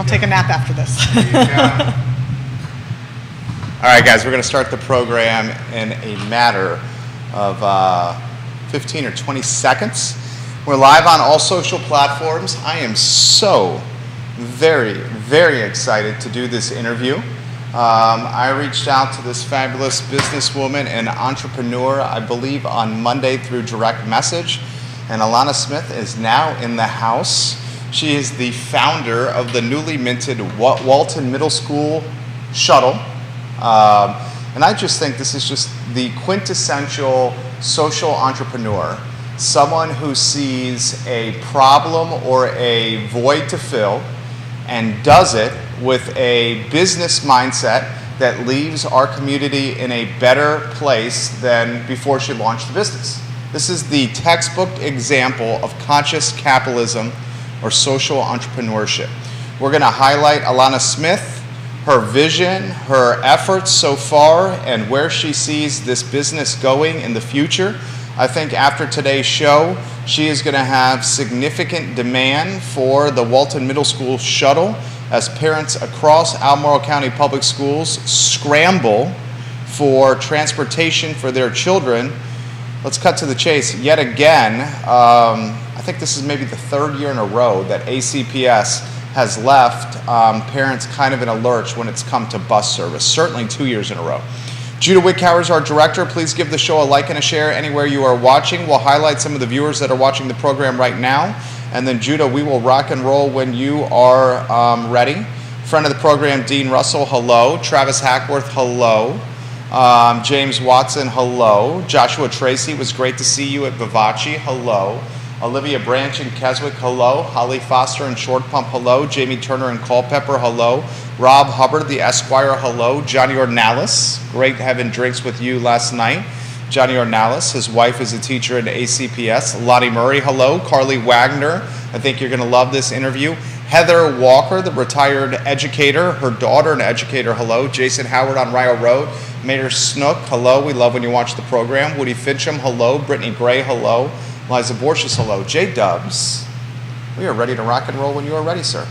take a nap after this. All right, guys, we're going to start the program in a matter of 15 or 20 seconds. We're live on all social platforms. I am so very, very excited to do this interview. I reached out to this fabulous businesswoman and entrepreneur, I believe, on Monday through direct message. And Alana Smith is now in the house. She is the founder of the newly minted Walton Middle School shuttle. And I just think this is just the quintessential social entrepreneur. Someone who sees a problem or a void to fill and does it with a business mindset that leaves our community in a better place than before she launched the business. This is the textbook example of conscious capitalism or social entrepreneurship. We're going to highlight Alana Smith, her vision, her efforts so far, and where she sees this business going in the future. I think after today's show, she is going to have significant demand for the Walton Middle School shuttle as parents across Albemarle County Public Schools scramble for transportation for their children. Let's cut to the chase. Yet again, I think this is maybe the third year in a row that ACPS has left parents kind of in a lurch when it's come to bus service, certainly 2 years in a row. Judah Wickhauer is our director. Please give the show a like and a share anywhere you are watching. We'll highlight some of the viewers that are watching the program right now. And then, Judah, we will rock and roll when you are ready. Friend of the program, Dean Russell, hello. Travis Hackworth, hello. James Watson, hello. Joshua Tracy, it was great to see you at Vivace, hello. Olivia Branch in Keswick, hello. Holly Foster in Short Pump, hello. Jamie Turner in Culpeper, hello. Rob Hubbard, the Esquire, hello. Johnny Ornalis, great having drinks with you last night. Johnny Ornalis, his wife is a teacher at ACPS. Lottie Murray, hello. Carly Wagner, I think you're going to love this interview. Heather Walker, the retired educator, her daughter an educator, hello. Jason Howard on Rio Road. Mayor Snook, hello. We love when you watch the program. Woody Fincham, hello. Brittany Gray, hello. Liza Borges, hello. J Dubs, we are ready to rock and roll when you are ready, sir.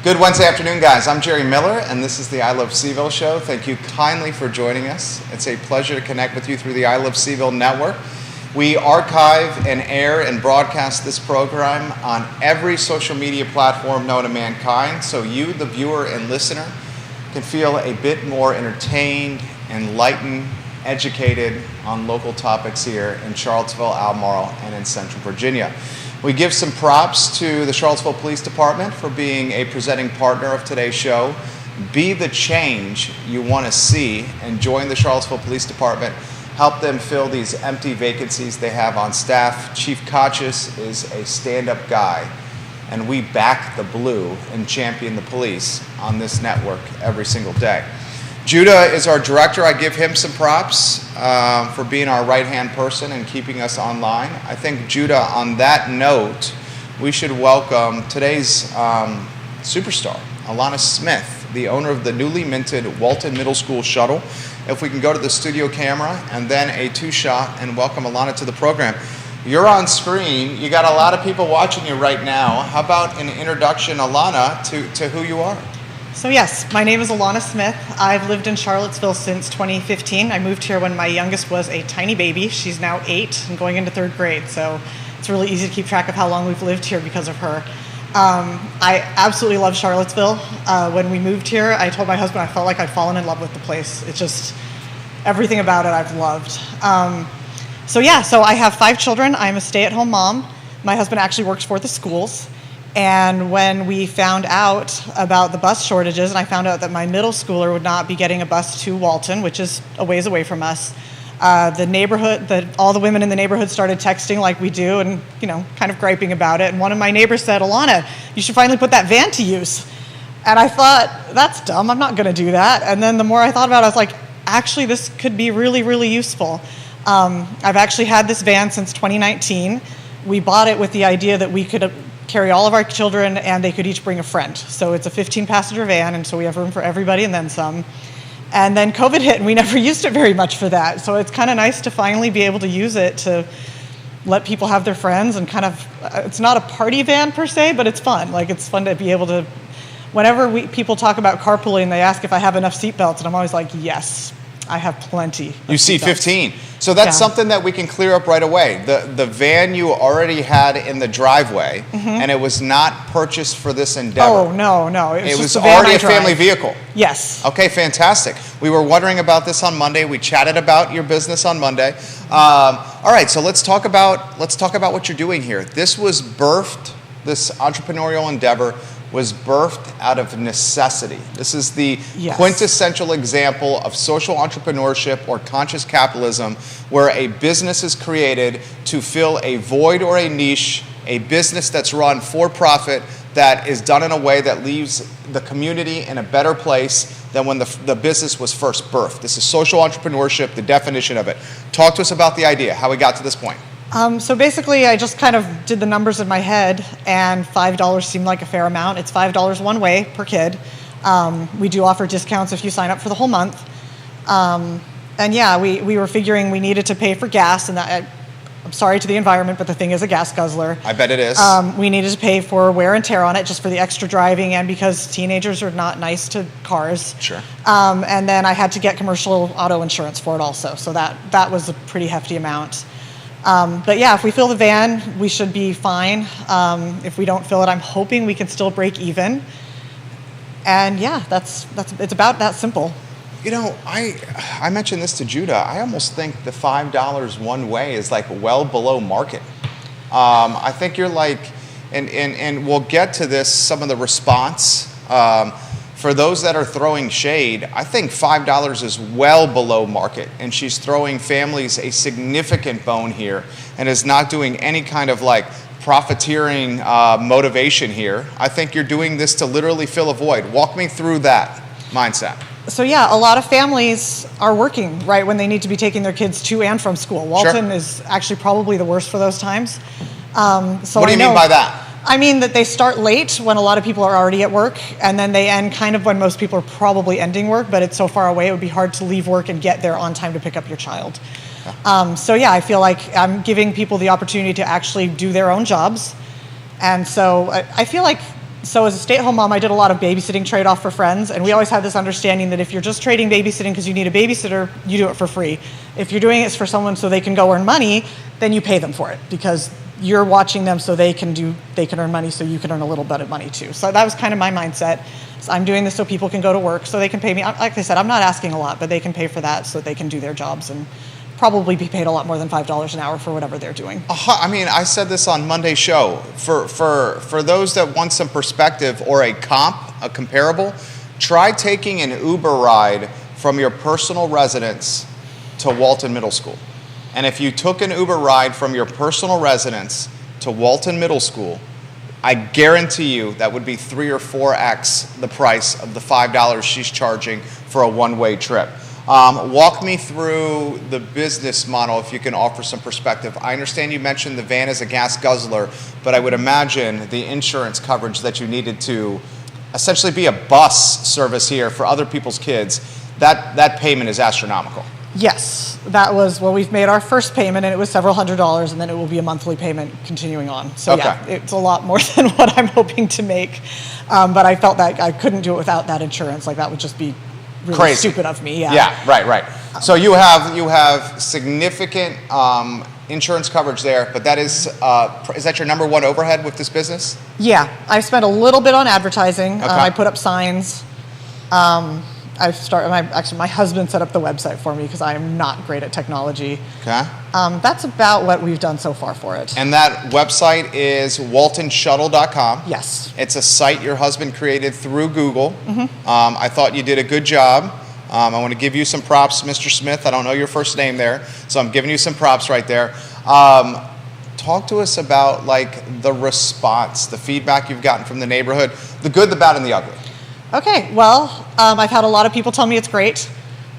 Good Wednesday afternoon, guys. I'm Jerry Miller, and this is the I Love CVille show. Thank you kindly for joining us. It's a pleasure to connect with you through the I Love CVille network. We archive and air and broadcast this program on every social media platform known to mankind, so you, the viewer and listener, can feel a bit more entertained, enlightened, educated on local topics here in Charlottesville, Albemarle, and in Central Virginia. We give some props to the Charlottesville Police Department for being a presenting partner of today's show. Be the change you want to see and join the Charlottesville Police Department. Help them fill these empty vacancies they have on staff. Chief Kotchis is a stand-up guy, and we back the blue and champion the police on this network every single day. Judah is our director. I give him some props for being our right-hand person and keeping us online. I think, Judah, on that note, we should welcome today's superstar, Alana Smith, the owner of the newly minted Walton Middle School shuttle. If we can go to the studio camera and then a two-shot and welcome Alana to the program. You're on screen. You got a lot of people watching you right now. How about an introduction, Alana, to who you are? So yes, my name is Alana Smith. I've lived in Charlottesville since 2015. I moved here when my youngest was a tiny baby. She's now 8 and going into 3rd grade, so it's really easy to keep track of how long we've lived here because of her. I absolutely love Charlottesville. When we moved here, I told my husband I felt like I'd fallen in love with the place. It's just, everything about it I've loved. So I have 5 children. I'm a stay-at-home mom. My husband actually works for the schools. And when we found out about the bus shortages, and I found out that my middle schooler would not be getting a bus to Walton, which is a ways away from us, the neighborhood, all the women in the neighborhood started texting like we do and, kind of griping about it. And one of my neighbors said, Alana, you should finally put that van to use. And I thought, that's dumb, I'm not gonna do that. And then the more I thought about it, I was like, actually, this could be really, really useful. I've actually had this van since 2019. We bought it with the idea that we could carry all of our children, and they could each bring a friend. So it's a 15-passenger van, and so we have room for everybody and then some. And then COVID hit, and we never used it very much for that. So it's kind of nice to finally be able to use it to let people have their friends and kind of, it's not a party van per se, but it's fun. Like, it's fun to be able to, whenever people talk about carpooling, they ask if I have enough seatbelts, and I'm always like, yes, I have plenty. You see 15. So that's something that we can clear up right away. The van you already had in the driveway, and it was not purchased for this endeavor. Oh, no. It just was a van already I a family drive. vehicle. Yes. Okay, fantastic. We were wondering about this on Monday. We chatted about your business on Monday. All right, so let's talk about what you're doing here. This entrepreneurial endeavor was birthed out of necessity. This is the quintessential example of social entrepreneurship or conscious capitalism, where a business is created to fill a void or a niche, a business that's run for profit, that is done in a way that leaves the community in a better place than when the business was first birthed. This is social entrepreneurship, the definition of it. Talk to us about the idea, how we got to this point. So basically, I just kind of did the numbers in my head, and $5 seemed like a fair amount. It's $5 one way per kid. We do offer discounts if you sign up for the whole month. And yeah, we were figuring we needed to pay for gas, and I'm sorry to the environment, but the thing is a gas guzzler. I bet it is. We needed to pay for wear and tear on it, just for the extra driving, and because teenagers are not nice to cars. Sure. And then I had to get commercial auto insurance for it also, so that was a pretty hefty amount. But yeah, if we fill the van, we should be fine. If we don't fill it, I'm hoping we can still break even. And yeah, it's about that simple. You know, I mentioned this to Judah. I almost think the $5 one way is like well below market. I think you're like, and we'll get to this, some of the response. For those that are throwing shade, I think $5 is well below market, and she's throwing families a significant bone here and is not doing any kind of like profiteering motivation here. I think you're doing this to literally fill a void. Walk me through that mindset. So yeah, a lot of families are working right when they need to be taking their kids to and from school. Walton is actually probably the worst for those times. So what do you mean by that? I mean that they start late when a lot of people are already at work, and then they end kind of when most people are probably ending work, but it's so far away it would be hard to leave work and get there on time to pick up your child. So yeah, I feel like I'm giving people the opportunity to actually do their own jobs. And so I feel like, so as a stay-at-home mom, I did a lot of babysitting trade-off for friends, and we always had this understanding that if you're just trading babysitting because you need a babysitter, you do it for free. If you're doing it for someone so they can go earn money, then you pay them for it, because you're watching them so they can earn money, so you can earn a little bit of money too. So that was kind of my mindset. So I'm doing this so people can go to work, so they can pay me. Like I said, I'm not asking a lot, but they can pay for that so they can do their jobs and probably be paid a lot more than $5 an hour for whatever they're doing. I mean, I said this on Monday's show. For those that want some perspective or a comparable, try taking an Uber ride from your personal residence to Walton Middle School. And if you took an Uber ride from your personal residence to Walton Middle School, I guarantee you that would be 3 or 4x the price of the $5 she's charging for a one-way trip. Walk me through the business model, if you can offer some perspective. I understand you mentioned the van is a gas guzzler, but I would imagine the insurance coverage that you needed to essentially be a bus service here for other people's kids, that payment is astronomical. Yes, we've made our first payment, and it was several $100s, and then it will be a monthly payment continuing on. So yeah, it's a lot more than what I'm hoping to make. But I felt that I couldn't do it without that insurance. Like, that would just be really crazy. Stupid of me. Yeah. Yeah, right. So you have significant insurance coverage there, but that is that your number one overhead with this business? Yeah, I spent a little bit on advertising. I put up signs. My husband set up the website for me because I am not great at technology. Okay. That's about what we've done so far for it. And that website is waltonshuttle.com. Yes. It's a site your husband created through Google. I thought you did a good job. I want to give you some props, Mr. Smith. I don't know your first name there, so I'm giving you some props right there. Talk to us about like the response, the feedback you've gotten from the neighborhood, the good, the bad, and the ugly. Okay, well, I've had a lot of people tell me it's great.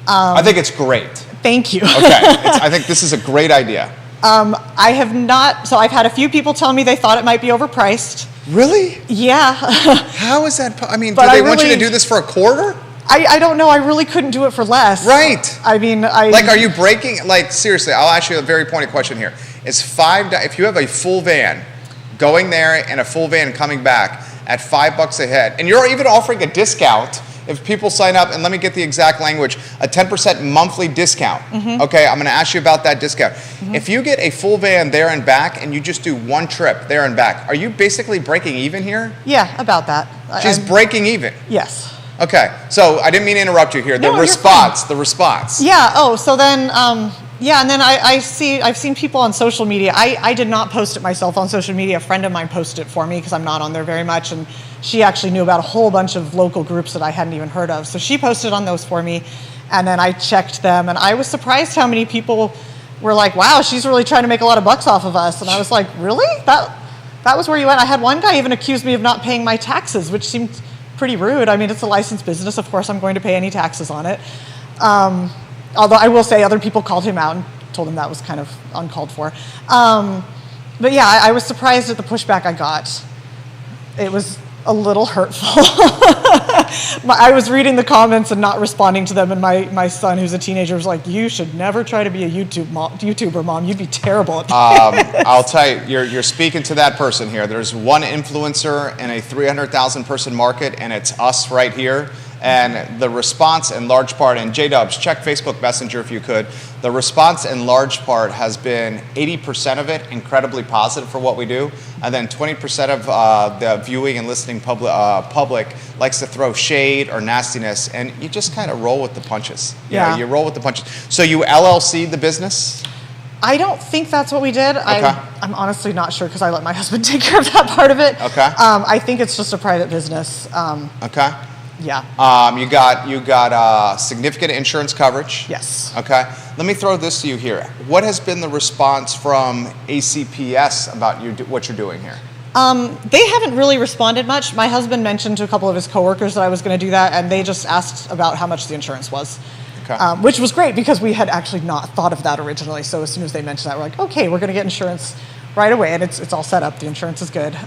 I think it's great. Thank you. Okay, I think this is a great idea. I've had a few people tell me they thought it might be overpriced. Really? Yeah. How is that? I mean, But do they I want you to really- do this for a quarter? I don't know. I really couldn't do it for less. Right. I mean, Like, are you breaking? Like, seriously, I'll ask you a very pointed question here. Is if you have a full van, going there and a full van coming back at $5 a head, and you're even offering a discount if people sign up, and let me get the exact language, a 10% monthly discount. Okay, I'm going to ask you about that discount. If you get a full van there and back, and you just do one trip there and back, are you basically breaking even here? Yeah, about that. She's breaking even. Yes. Okay, so I didn't mean to interrupt you here. No, you're The response. Yeah. Oh, so then, yeah, and then I've seen people on social media. I did not post it myself on social media. A friend of mine posted it for me because I'm not on there very much, and she actually knew about a whole bunch of local groups that I hadn't even heard of. So she posted on those for me, and then I checked them, and I was surprised how many people were like, "Wow, she's really trying to make a lot of bucks off of us." And I was like, "Really? That was where you went?" I had one guy even accuse me of not paying my taxes, which seemed pretty rude. I mean, it's a licensed business. Of course, I'm going to pay any taxes on it. Although I will say other people called him out and told him that was kind of uncalled for. But yeah, I was surprised at the pushback I got. It was a little hurtful. I was reading the comments and not responding to them, and my son, who's a teenager, was like, "You should never try to be a YouTuber, Mom. You'd be terrible at that." I'll tell you, you're speaking to that person here. There's one influencer in a 300,000 person market, and it's us right here. And the response in large part, and J-Dubs, check Facebook Messenger if you could, the response in large part has been 80% of it incredibly positive for what we do, and then 20% of the viewing and listening public likes to throw shade or nastiness, and you just kind of roll with the punches. Yeah. You roll with the punches. So you LLC'd the business? I don't think that's what we did. Okay. I'm honestly not sure because I let my husband take care of that part of it. Okay. I think it's just a private business. Okay. Yeah. You got significant insurance coverage. Yes. Okay. Let me throw this to you here. What has been the response from ACPS about what you're doing here? They haven't really responded much. My husband mentioned to a couple of his coworkers that I was going to do that, and they just asked about how much the insurance was. Okay. Which was great because we had actually not thought of that originally. So as soon as they mentioned that, we're like, okay, we're going to get insurance right away, and it's all set up. The insurance is good.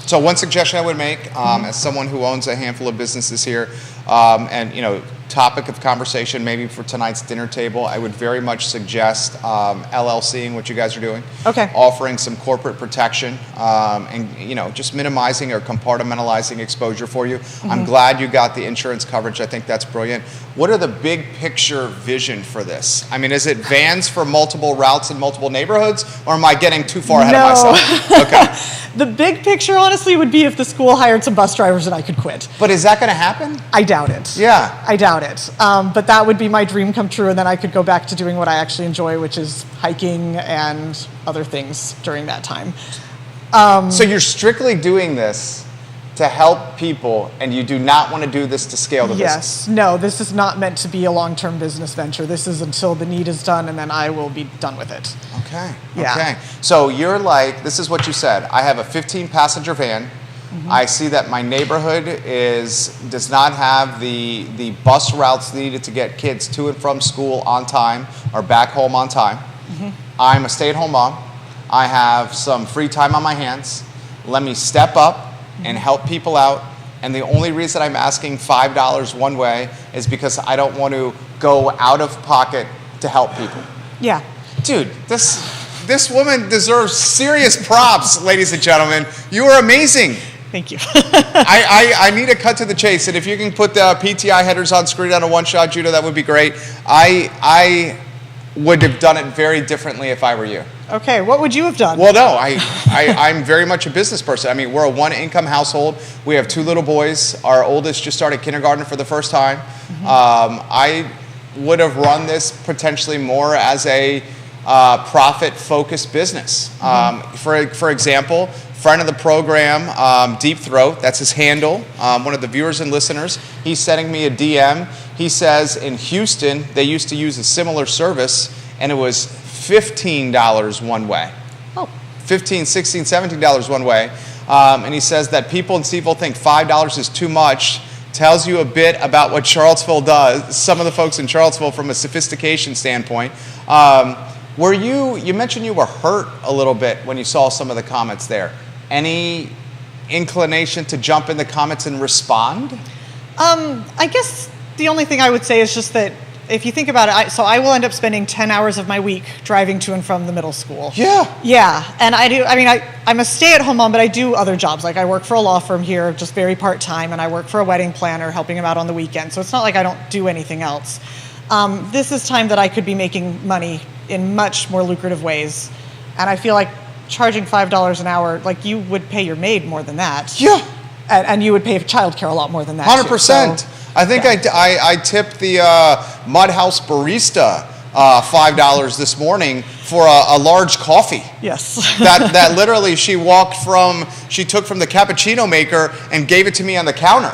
So one suggestion I would make, as someone who owns a handful of businesses here, and topic of conversation maybe for tonight's dinner table, I would very much suggest LLCing what you guys are doing. Okay. Offering some corporate protection, and just minimizing or compartmentalizing exposure for you. I'm glad you got the insurance coverage. I think that's brilliant. What are the big picture vision for this? I mean, is it vans for multiple routes in multiple neighborhoods, or am I getting too far ahead of myself? Okay. The big picture, honestly, would be if the school hired some bus drivers and I could quit. But is that going to happen? I doubt it. Yeah. I doubt it. But that would be my dream come true, and then I could go back to doing what I actually enjoy, which is hiking and other things during that time. So you're strictly doing this to help people, and you do not want to do this to scale the business? Yes. No, this is not meant to be a long-term business venture. This is until the need is done, and then I will be done with it. Okay. Yeah. Okay. So you're like, this is what you said. I have a 15-passenger van. I see that my neighborhood does not have the bus routes needed to get kids to and from school on time or back home on time. I'm a stay-at-home mom. I have some free time on my hands. Let me step up and help people out. And the only reason I'm asking $5 one way is because I don't want to go out of pocket to help people. Yeah. Dude, this woman deserves serious props, ladies and gentlemen. You are amazing. Thank you. I need a cut to the chase, and if you can put the PTI headers on screen on a one-shot, Judah, that would be great. I would have done it very differently if I were you. Okay, what would you have done? Well, no, I'm very much a business person. I mean, we're a one-income household. We have 2 little boys. Our oldest just started kindergarten for the first time. I would have run this potentially more as a profit-focused business. For example, friend of the program, Deep Throat, that's his handle, one of the viewers and listeners, he's sending me a DM. He says in Houston, they used to use a similar service, and it was $15 one way. Oh. $15, $16, $17 one way. And he says that people in Steveville think $5 is too much. Tells you a bit about what Charlottesville does, some of the folks in Charlottesville from a sophistication standpoint. You mentioned you were hurt a little bit when you saw some of the comments there. Any inclination to jump in the comments and respond? I guess the only thing I would say is just that if you think about it, so I will end up spending 10 hours of my week driving to and from the middle school. Yeah. Yeah, and I'm a stay-at-home mom, but I do other jobs. Like I work for a law firm here, just very part-time, and I work for a wedding planner, helping him out on the weekend. So it's not like I don't do anything else. This is time that I could be making money in much more lucrative ways, and I feel like charging $5 an hour, like you would pay your maid more than that. Yeah. And you would pay childcare a lot more than that. 100%. So, I think yeah. I tipped the Mud House barista $5 this morning for a large coffee. Yes. that literally she took from the cappuccino maker and gave it to me on the counter.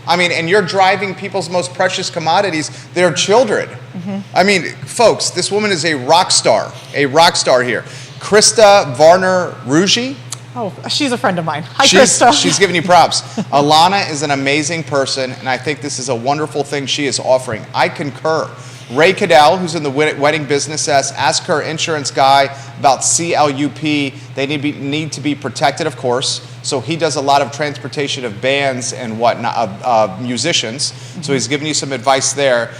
I mean, and you're driving people's most precious commodities, their children. Mm-hmm. I mean, folks, this woman is a rock star here. Krista Varner Ruggi. Oh, she's a friend of mine. Hi, Krista. She's giving you props. Alana is an amazing person, and I think this is a wonderful thing she is offering. I concur. Ray Cadell, who's in the wedding business, says, ask her insurance guy about CLUP. They need to be protected, of course. So he does a lot of transportation of bands and whatnot, musicians. Mm-hmm. So he's giving you some advice there.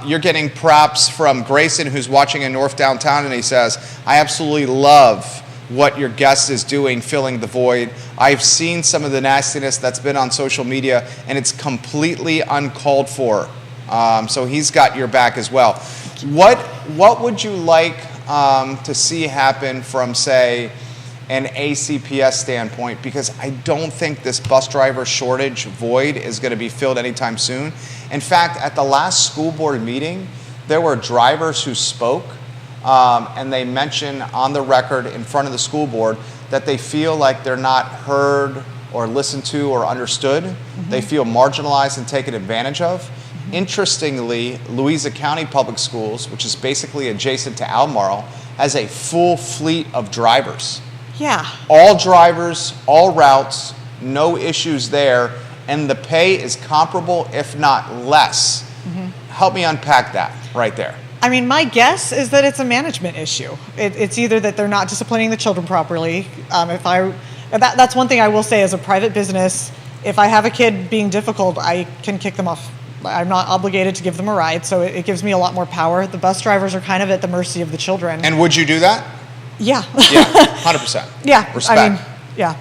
You're getting props from Grayson, who's watching in North Downtown, and he says, I absolutely love what your guest is doing, filling the void. I've seen some of the nastiness that's been on social media, and it's completely uncalled for. So he's got your back as well. What would you like to see happen from, say, an ACPS standpoint? Because I don't think this bus driver shortage void is going to be filled anytime soon. In fact, at the last school board meeting, there were drivers who spoke, and they mention on the record in front of the school board that they feel like they're not heard or listened to or understood. Mm-hmm. They feel marginalized and taken advantage of. Mm-hmm. Interestingly, Louisa County Public Schools, which is basically adjacent to Albemarle, has a full fleet of drivers. Yeah. All drivers, all routes, no issues there, and the pay is comparable, if not less. Mm-hmm. Help me unpack that right there. I mean, my guess is that it's a management issue. It's either that they're not disciplining the children properly. That's one thing I will say as a private business. If I have a kid being difficult, I can kick them off. I'm not obligated to give them a ride, so it gives me a lot more power. The bus drivers are kind of at the mercy of the children. And would you do that? Yeah. Yeah, 100%. Yeah. Respect. I mean, yeah.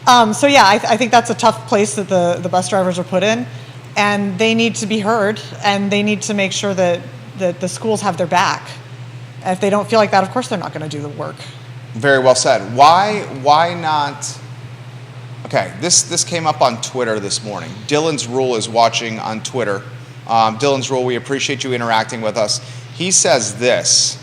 I think that's a tough place that the bus drivers are put in, and they need to be heard, and they need to make sure that the schools have their back. And if they don't feel like that, of course they're not going to do the work. Very well said. Why not? Okay, this came up on Twitter this morning. Dylan's Rule is watching on Twitter. Dylan's Rule, we appreciate you interacting with us. He says this.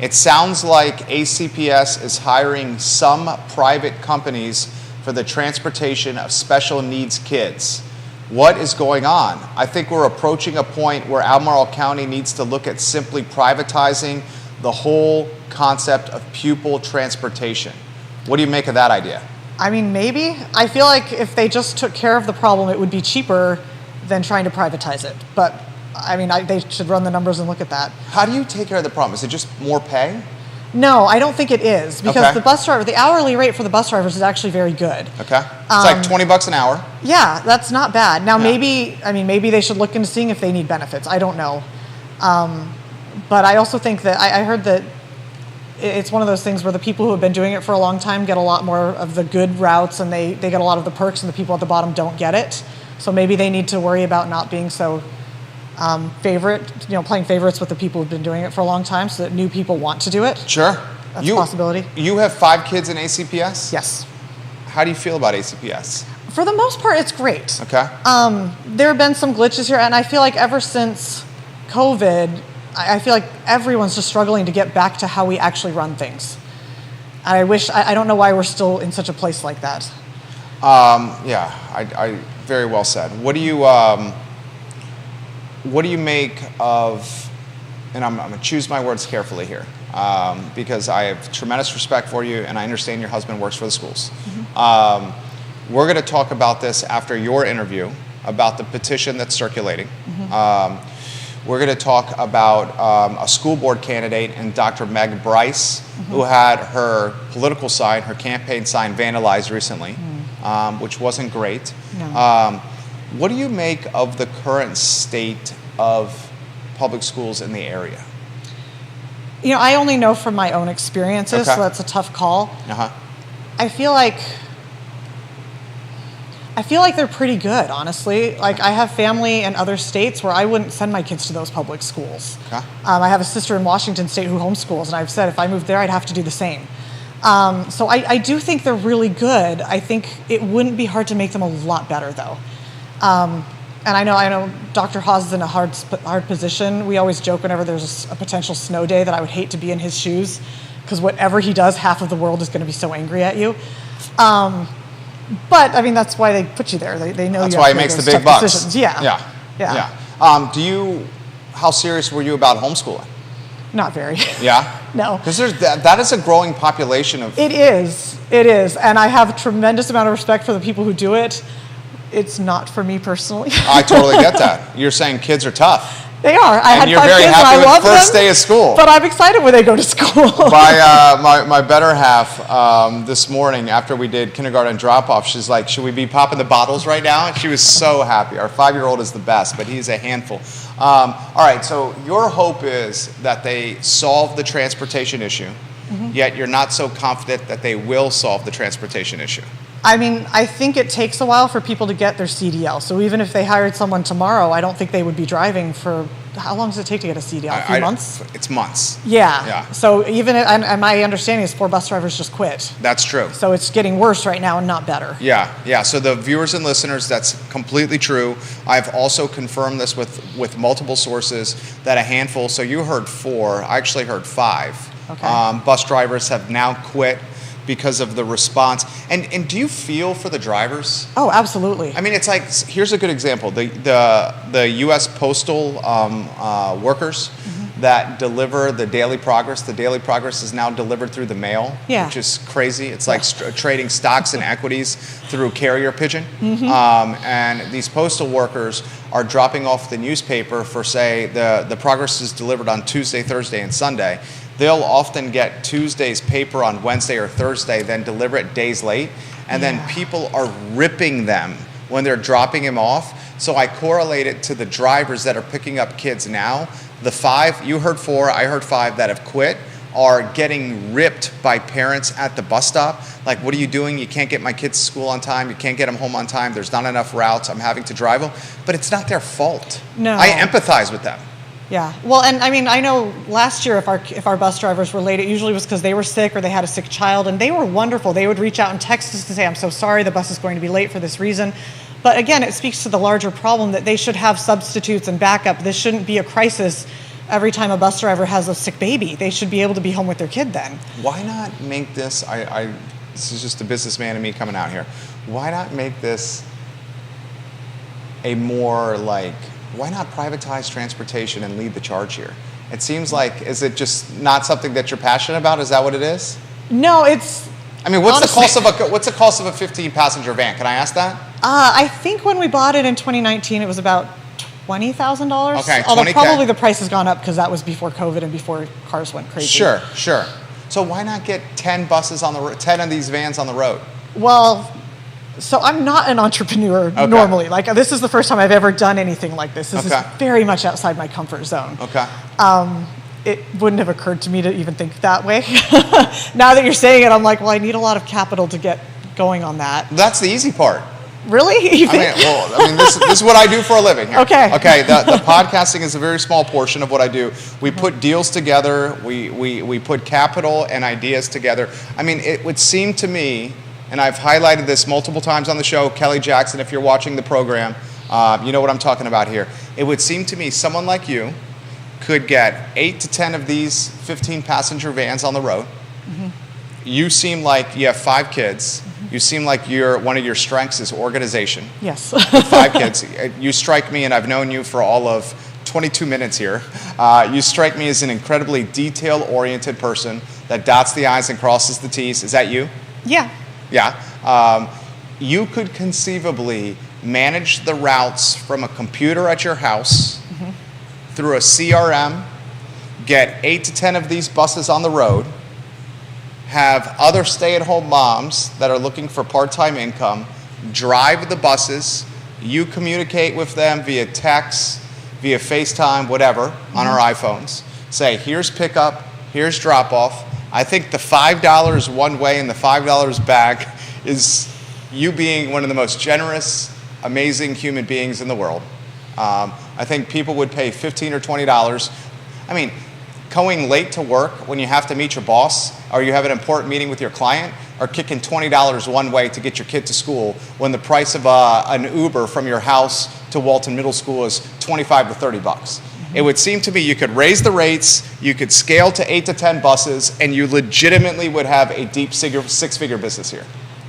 It sounds like ACPS is hiring some private companies for the transportation of special needs kids. What is going on? I think we're approaching a point where Albemarle County needs to look at simply privatizing the whole concept of pupil transportation. What do you make of that idea? I mean, maybe. I feel like if they just took care of the problem, it would be cheaper than trying to privatize it. But, I mean, they should run the numbers and look at that. How do you take care of the problem? Is it just more pay? No, I don't think it is, because Okay. the hourly rate for the bus drivers is actually very good. Okay. It's like $20 an hour. Yeah, that's not bad. Now, Yeah. maybe they should look into seeing if they need benefits. I don't know. But I also think that I heard that it's one of those things where the people who have been doing it for a long time get a lot more of the good routes, and they get a lot of the perks, and the people at the bottom don't get it. So maybe they need to worry about not being so playing favorites with the people who've been doing it for a long time, so that new people want to do it. Sure. That's a possibility. You have 5 kids in ACPS? Yes. How do you feel about ACPS? For the most part, it's great. Okay. There have been some glitches here, and I feel like ever since COVID, I feel like everyone's just struggling to get back to how we actually run things. And I don't know why we're still in such a place like that. Yeah, I very well said. What do you make of, and I'm going to choose my words carefully here, because I have tremendous respect for you, and I understand your husband works for the schools. Mm-hmm. We're going to talk about this after your interview about the petition that's circulating. Mm-hmm. We're going to talk about a school board candidate and Dr. Meg Bryce, who had her political sign, her campaign sign vandalized recently, which wasn't great. No. What do you make of the current state of public schools in the area? You know, I only know from my own experiences, Okay. so that's a tough call. Uh-huh. I feel like they're pretty good, honestly. Like, I have family in other states where I wouldn't send my kids to those public schools. Okay. I have a sister in Washington State who homeschools, and I've said if I moved there, I'd have to do the same. So I do think they're really good. I think it wouldn't be hard to make them a lot better, though. And I know Dr. Hawes is in a hard position. We always joke whenever there's a potential snow day that I would hate to be in his shoes, because whatever he does, half of the world is going to be so angry at you. But I mean, that's why they put you there. They know That's you why have he to make makes the those big tough bucks. decisions. Yeah. Yeah. How serious were you about homeschooling? Not very. Yeah? No. Because that is a growing population of... It is, and I have a tremendous amount of respect for the people who do it. It's not for me personally. I totally get that. You're saying kids are tough. They are. I had And you're 5 very kids happy and I with love first them, day of school. but I'm excited when they go to school. My better half this morning after we did kindergarten drop-off, she's like, should we be popping the bottles right now? And she was so happy. Our 5-year-old is the best, but he's a handful. All right, so your hope is that they solve the transportation issue, yet you're not so confident that they will solve the transportation issue. I mean, I think it takes a while for people to get their CDL. So even if they hired someone tomorrow, I don't think they would be driving for, how long does it take to get a CDL? A few months? It's months. Yeah. So even, and my understanding is 4 bus drivers just quit. That's true. So it's getting worse right now and not better. Yeah. So the viewers and listeners, that's completely true. I've also confirmed this with multiple sources that a handful, so you heard 4, I actually heard 5. Okay. Bus drivers have now quit because of the response. And do you feel for the drivers? Oh, absolutely. I mean, it's like, here's a good example. The U.S. postal workers that deliver the Daily Progress. The Daily Progress is now delivered through the mail, which is crazy. It's like trading stocks and equities through carrier pigeon. And these postal workers are dropping off the newspaper for, say, the Progress is delivered on Tuesday, Thursday, and Sunday. They'll often get Tuesday's paper on Wednesday or Thursday, then deliver it days late. And then people are ripping them when they're dropping him off. So I correlate it to the drivers that are picking up kids now. The 5, you heard 4, I heard 5 that have quit, are getting ripped by parents at the bus stop. Like, what are you doing? You can't get my kids to school on time. You can't get them home on time. There's not enough routes. I'm having to drive them. But it's not their fault. No. I empathize with them. Yeah. Well, and I mean, I know last year if our bus drivers were late, it usually was because they were sick or they had a sick child, and they were wonderful. They would reach out and text us to say, I'm so sorry, the bus is going to be late for this reason. But again, it speaks to the larger problem that they should have substitutes and backup. This shouldn't be a crisis every time a bus driver has a sick baby. They should be able to be home with their kid then. Why not make this, this is just the businessman in me coming out here. Why not make this a more like, why not privatize transportation and lead the charge here? It seems like, is it just not something that you're passionate about? Is that what it is? No, it's... I mean, what's honestly, the cost of a 15-passenger van? Can I ask that? I think when we bought it in 2019, it was about $20,000. Okay, Although 20K. probably the price has gone up because that was before COVID and before cars went crazy. Sure. So why not get 10 buses on the road, 10 of these vans on the road? Well, so I'm not an entrepreneur normally. Like, this is the first time I've ever done anything like this. This is very much outside my comfort zone. Okay. It wouldn't have occurred to me to even think that way. Now that you're saying it, I'm like, well, I need a lot of capital to get going on that. That's the easy part. Really? You think? This is what I do for a living here. Okay. Okay, the podcasting is a very small portion of what I do. We put deals together, we put capital and ideas together. I mean, it would seem to me, and I've highlighted this multiple times on the show, Kelly Jackson, if you're watching the program, you know what I'm talking about here. It would seem to me someone like you could get 8 to 10 of these 15-passenger vans on the road. You seem like you have 5 kids. You seem like one of your strengths is organization. Yes. With 5 kids. You strike me, and I've known you for all of 22 minutes here. You strike me as an incredibly detail-oriented person that dots the I's and crosses the T's. Is that you? Yeah. Yeah. You could conceivably manage the routes from a computer at your house through a CRM, get 8 to 10 of these buses on the road, have other stay-at-home moms that are looking for part-time income drive the buses, you communicate with them via text, via FaceTime, whatever, on our iPhones. Say, here's pickup, here's drop-off. I think the $5 one way and the $5 back is you being one of the most generous, amazing human beings in the world. I think people would pay $15 or $20. I mean, going late to work when you have to meet your boss or you have an important meeting with your client, or kicking $20 one way to get your kid to school when the price of an Uber from your house to Walton Middle School is 25 to 30 bucks. It would seem to me you could raise the rates, you could scale to 8 to 10 buses, and you legitimately would have a deep six-figure business here.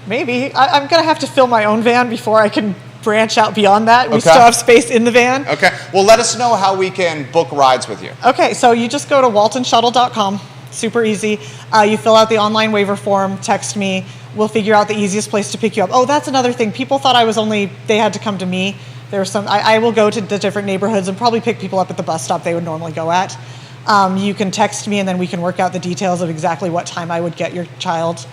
Maybe. I'm going to have to fill my own van before I can branch out beyond that. We Okay. still have space in the van. Okay, well, let us know how we can book rides with you. Okay, so you just go to waltonshuttle.com. Super easy. You fill out the online waiver form, text me. We'll figure out the easiest place to pick you up. Oh, that's another thing. People thought they had to come to me. There were I will go to the different neighborhoods and probably pick people up at the bus stop they would normally go at. You can text me and then we can work out the details of exactly what time I would get your child.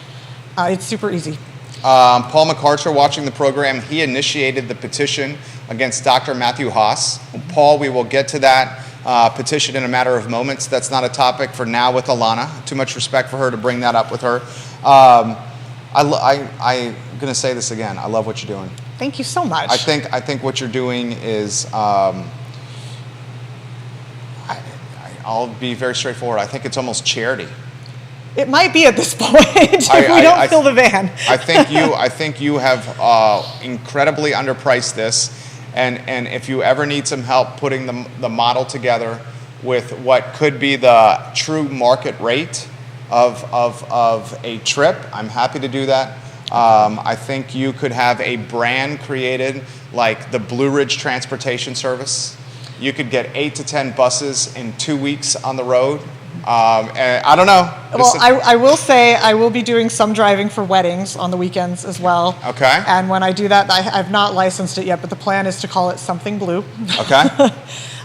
It's super easy. Paul McArcher watching the program, he initiated the petition against Dr. Matthew Haas. Paul, we will get to that petition in a matter of moments. That's not a topic for now with Alana. Too much respect for her to bring that up with her. I'm going to say this again. I love what you're doing. Thank you so much. I think what you're doing is, I'll be very straightforward. I think it's almost charity. It might be at this point if we don't fill the van. I think you have incredibly underpriced this, and if you ever need some help putting the model together with what could be the true market rate of a trip, I'm happy to do that. I think you could have a brand created like the Blue Ridge Transportation Service. You could get 8 to 10 buses in 2 weeks on the road. And I don't know. Well, I will say I will be doing some driving for weddings on the weekends as well. Okay. And when I do that, I've not licensed it yet, but the plan is to call it Something Blue. Okay.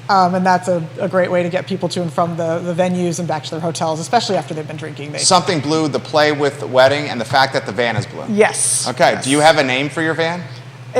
And that's a great way to get people to and from the venues and back to their hotels, especially after they've been drinking. Something Blue, the play with the wedding and the fact that the van is blue. Yes. Okay. Yes. Do you have a name for your van?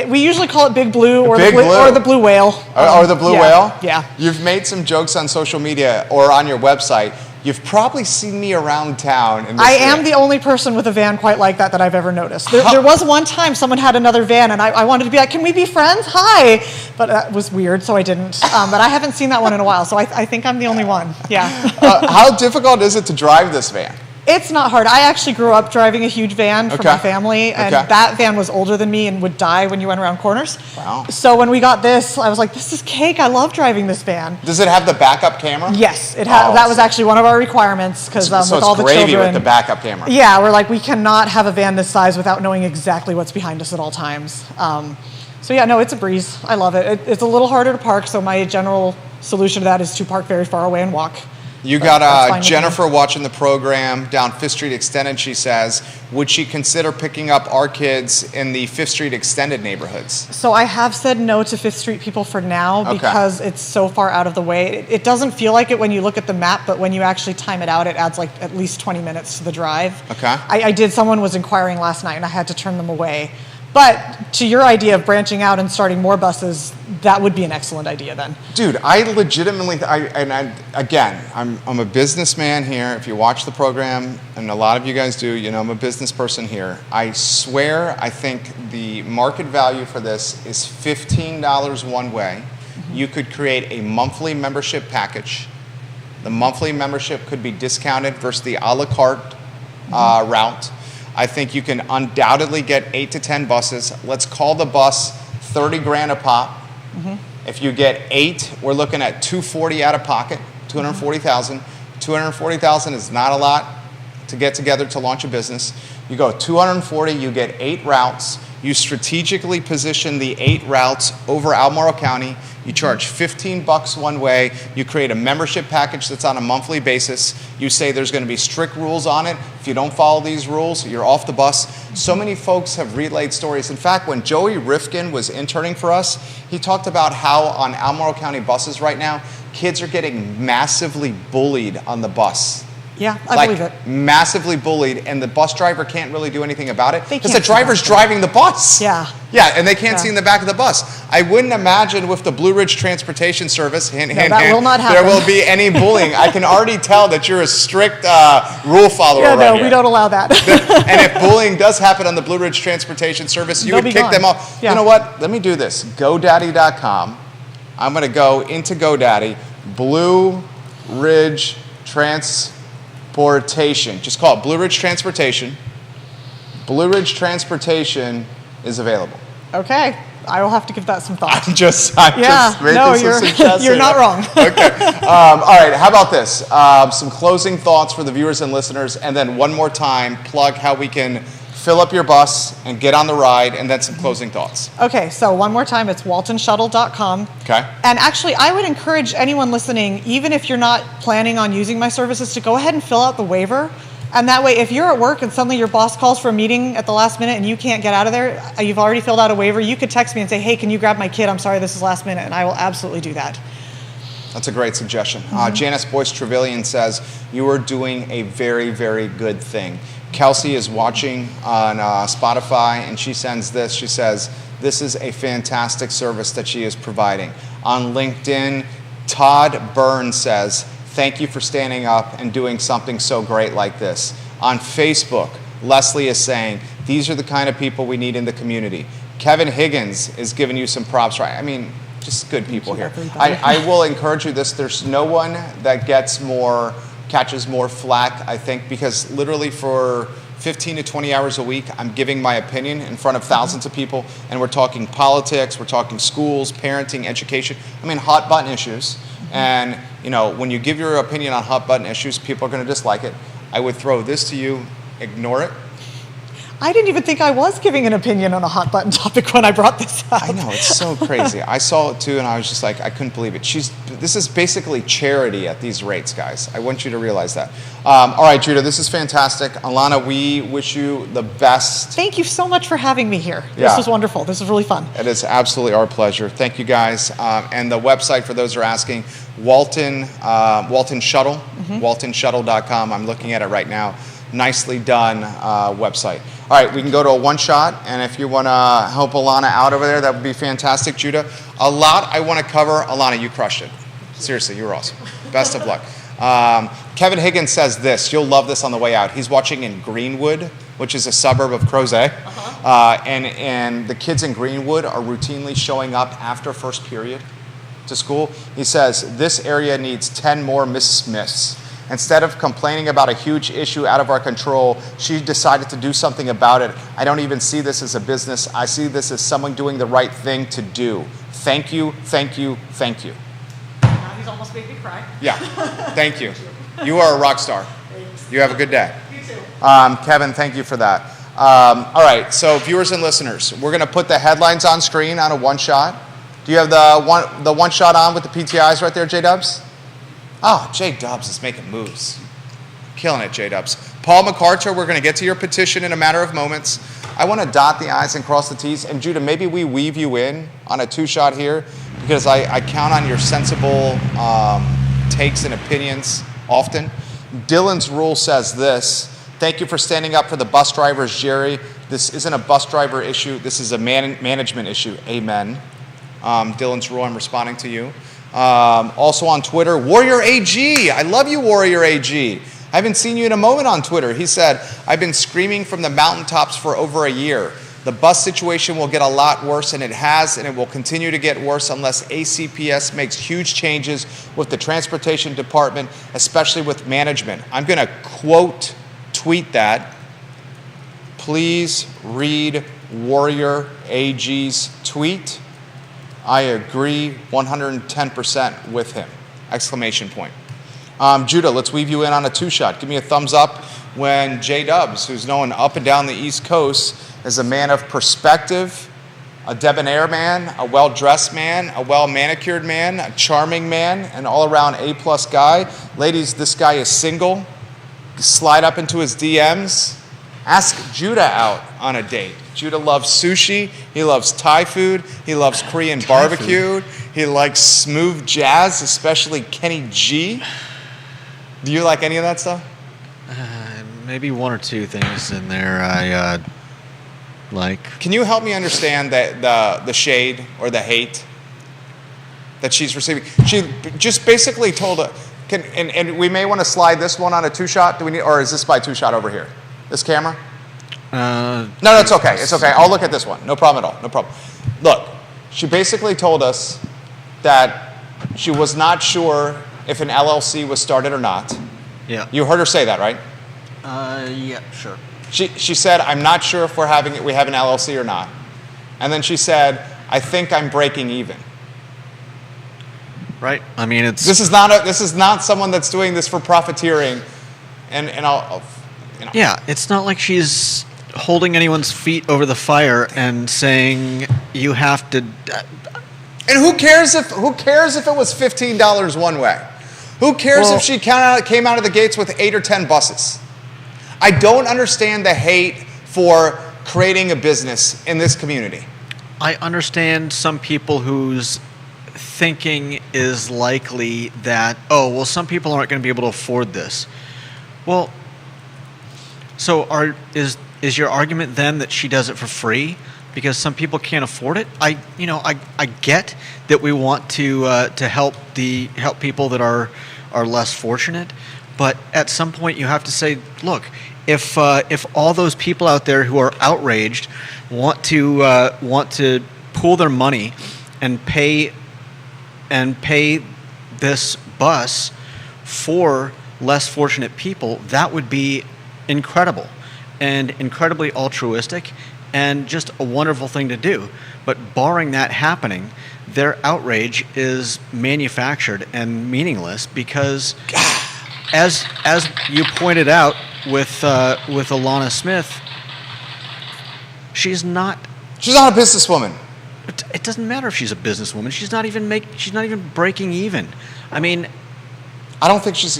We usually call it Big Blue or Big Blue. or the Blue Whale. Or the Blue Whale? Yeah. You've made some jokes on social media or on your website. You've probably seen me around town. In this I am the only person with a van quite like that I've ever noticed. There was one time someone had another van and I wanted to be like, can we be friends? Hi. But that was weird, so I didn't. But I haven't seen that one in a while, so I think I'm the only one. Yeah. How difficult is it to drive this van? It's not hard. I actually grew up driving a huge van for my family, and that van was older than me and would die when you went around corners. Wow. So when we got this, I was like, this is cake. I love driving this van. Does it have the backup camera? Yes, it has. That was actually one of our requirements because with all the children. So it's gravy with the backup camera. Yeah, we're like, we cannot have a van this size without knowing exactly what's behind us at all times. So yeah, no, it's a breeze. I love it. It's a little harder to park, so my general solution to that is to park very far away and walk. You got Jennifer watching the program down Fifth Street Extended. She says, would she consider picking up our kids in the Fifth Street Extended neighborhoods? So I have said no to Fifth Street people for now because it's so far out of the way. It doesn't feel like it when you look at the map, but when you actually time it out, it adds like at least 20 minutes to the drive. Okay. Someone was inquiring last night and I had to turn them away. But to your idea of branching out and starting more buses, that would be an excellent idea then. Dude, I legitimately, I'm a businessman here. If you watch the program, and a lot of you guys do, you know I'm a business person here. I swear I think the market value for this is $15 one way. Mm-hmm. You could create a monthly membership package. The monthly membership could be discounted versus the a la carte route. I think you can undoubtedly get 8 to 10 buses. Let's call the bus $30,000 a pop. Mm-hmm. If you get 8, we're looking at $240,000 out of pocket, $240,000. $240,000 is not a lot to get together to launch a business. You go $240,000, you get 8 routes. You strategically position the 8 routes over Albemarle County. You charge $15 one way. You create a membership package that's on a monthly basis. You say there's going to be strict rules on it. If you don't follow these rules, you're off the bus. So many folks have relayed stories. In fact, when Joey Rifkin was interning for us, he talked about how on Albemarle County buses right now, kids are getting massively bullied on the bus. Yeah, I believe it. Massively bullied, and the bus driver can't really do anything about it because the can't see driver's that. driving the bus. Yeah. Yeah, and they can't Yeah. see in the back of the bus. I wouldn't imagine with the Blue Ridge Transportation Service, hint, hint, that hint, will not there happen. will be any bullying. I can already tell that you're a strict rule follower Yeah, right no, here. we don't allow that. And if bullying does happen on the Blue Ridge Transportation Service, you They'll would be kick gone. them off. Yeah. You know what? Let me do this. GoDaddy.com. I'm going to go into GoDaddy. Blue Ridge Transportation. Just call it Blue Ridge Transportation. Blue Ridge Transportation is available. Okay, I will have to give that some thought. I'm just making some you're suggestions. you're not wrong. Okay. All right. How about this? Some closing thoughts for the viewers and listeners, and then one more time, plug how we can fill up your bus and get on the ride, and then some closing thoughts. Okay, so one more time, it's waltonshuttle.com. Okay. And actually, I would encourage anyone listening, even if you're not planning on using my services, to go ahead and fill out the waiver. And that way, if you're at work and suddenly your boss calls for a meeting at the last minute and you can't get out of there, you've already filled out a waiver, you could text me and say, hey, can you grab my kid? I'm sorry, this is last minute. And I will absolutely do that. That's a great suggestion. Janice Boyce Trevelyan says, you are doing a very, very good thing. Kelsey is watching on Spotify, and she sends this. She says, this is a fantastic service that she is providing. On LinkedIn, Todd Burns says, thank you for standing up and doing something so great like this. On Facebook, Leslie is saying, these are the kind of people we need in the community. Kevin Higgins is giving you some props, right? I mean, just good people here. I will encourage you this. There's no one that catches more flack, I think, because literally for 15 to 20 hours a week, I'm giving my opinion in front of thousands of people, and we're talking politics, we're talking schools, parenting, education. I mean, hot button issues. And, you know, when you give your opinion on hot button issues, people are going to dislike it. I would throw this to you, ignore it. I didn't even think I was giving an opinion on a hot button topic when I brought this up. I know, it's so crazy. I saw it too, and I was just like, I couldn't believe it. This is basically charity at these rates, guys. I want you to realize that. All right, Judah, this is fantastic. Alana, we wish you the best. Thank you so much for having me here. Yeah. This was wonderful. This was really fun. It is absolutely our pleasure. Thank you, guys. And the website, for those who are asking, Walton Shuttle, waltonshuttle.com. I'm looking at it right now. Nicely done website. All right, we can go to a one-shot, and if you want to help Alana out over there, that would be fantastic, Judah. A lot I want to cover. Alana, you crushed it. Seriously, you were awesome. Best of luck. Kevin Higgins says this. You'll love this on the way out. He's watching in Greenwood, which is a suburb of Crozet. And the kids in Greenwood are routinely showing up after first period to school. He says, this area needs 10 more Miss Smiths. Instead of complaining about a huge issue out of our control, she decided to do something about it. I don't even see this as a business. I see this as someone doing the right thing to do. Thank you, thank you, thank you. He's almost made me cry. Yeah, thank you. You are a rock star. Thanks. You have a good day. You too. Kevin, thank you for that. All right, so viewers and listeners, we're going to put the headlines on screen on a one-shot. Do you have the one-shot on with the PTIs right there, J-Dubs? Oh, J-Dubs is making moves. Killing it, J-Dubs. Paul MacArthur, we're going to get to your petition in a matter of moments. I want to dot the I's and cross the T's. And Judah, maybe we weave you in on a two-shot here because I count on your sensible takes and opinions often. Dylan's rule says this. Thank you for standing up for the bus drivers, Jerry. This isn't a bus driver issue. This is a management issue. Amen. Dylan's rule, I'm responding to you. Also on Twitter, Warrior AG. I love you, Warrior AG. I haven't seen you in a moment on Twitter. He said, I've been screaming from the mountaintops for over a year. The bus situation will get a lot worse, and it has, and it will continue to get worse unless ACPS makes huge changes with the transportation department, especially with management. I'm going to tweet that. Please read Warrior AG's tweet. I agree 110% with him. Exclamation point. Judah, let's weave you in on a two-shot. Give me a thumbs up when J-Dubs, who's known up and down the East Coast as a man of perspective, a debonair man, a well-dressed man, a well-manicured man, a charming man, an all-around A-plus guy. Ladies, this guy is single. Slide up into his DMs. Ask Judah out on a date. Judah loves sushi. He loves Thai food. He loves Korean barbecue. He likes smooth jazz, especially Kenny G. Do you like any of that stuff? Maybe one or two things in there I like. Can you help me understand the shade or the hate that she's receiving? She just basically told and we may want to slide this one on a two-shot. Do we need, or is this by two-shot over here? This camera? No, it's okay. It's okay. I'll look at this one. No problem at all. No problem. Look, she basically told us that she was not sure if an LLC was started or not. Yeah. You heard her say that, right? Yeah, sure. She said, I'm not sure if we have an LLC or not. And then she said, I think I'm breaking even. Right. I mean, it's This is not someone that's doing this for profiteering, and I'll you know. yeah. It's not like she's holding anyone's feet over the fire and saying you have to. And who cares if it was $15 one way? Who cares if she came out of the gates with 8 or 10 buses? I don't understand the hate for creating a business in this community. I understand some people whose thinking is likely that, oh, well, some people aren't going to be able to afford this. Well, so is your argument then that she does it for free because some people can't afford it? I get that we want to help people that are less fortunate, but at some point you have to say, look, if all those people out there who are outraged want to pool their money and pay this bus for less fortunate people, that would be incredible and incredibly altruistic and just a wonderful thing to do. But barring that happening, their outrage is manufactured and meaningless because, as you pointed out with Alana Smith, she's not a businesswoman. It doesn't matter if she's a businesswoman. She's not even breaking even. I mean, I don't think she's.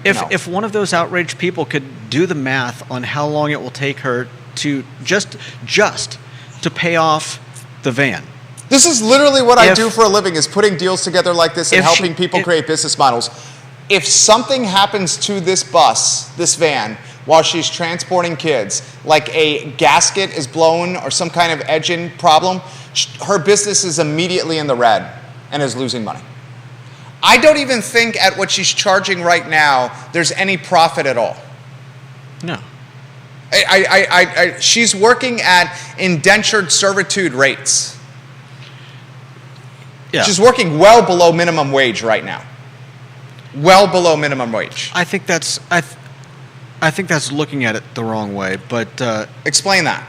If one of those outraged people could do the math on how long it will take her to just to pay off the van. This is literally what I do for a living, is putting deals together like this and helping people create business models. If something happens to this van, while she's transporting kids, like a gasket is blown or some kind of engine problem, her business is immediately in the red and is losing money. I don't even think at what she's charging right now, there's any profit at all. No. She's working at indentured servitude rates. Yeah. She's working well below minimum wage right now. Well below minimum wage. I think that's looking at it the wrong way, but explain that.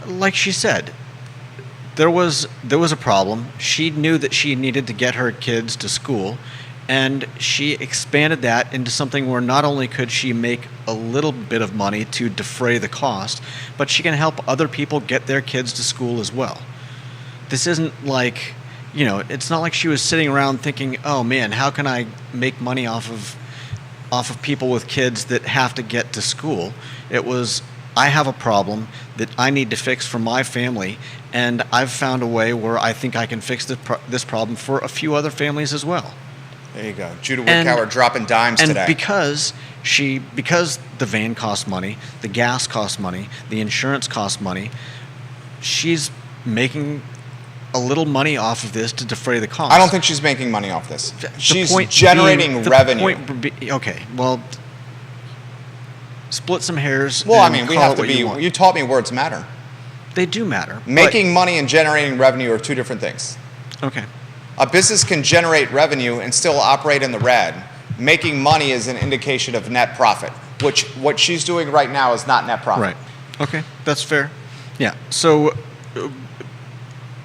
Like she said, there was a problem. She knew that she needed to get her kids to school, and she expanded that into something where not only could she make a little bit of money to defray the cost, but she can help other people get their kids to school as well. This isn't like, it's not like she was sitting around thinking, oh man, how can I make money off of people with kids that have to get to school. It was, I have a problem that I need to fix for my family, and I've found a way where I think I can fix this problem for a few other families as well. There you go. Judah Wickower dropping dimes today. And because the van costs money, the gas costs money, the insurance costs money, she's making a little money off of this to defray the cost. I don't think she's making money off this. She's generating revenue. Okay, well, split some hairs. Well, I mean, we have to be. You taught me words matter. They do matter. Making money and generating revenue are two different things. Okay. A business can generate revenue and still operate in the red. Making money is an indication of net profit, which what she's doing right now is not net profit. Right. Okay, that's fair. Yeah. So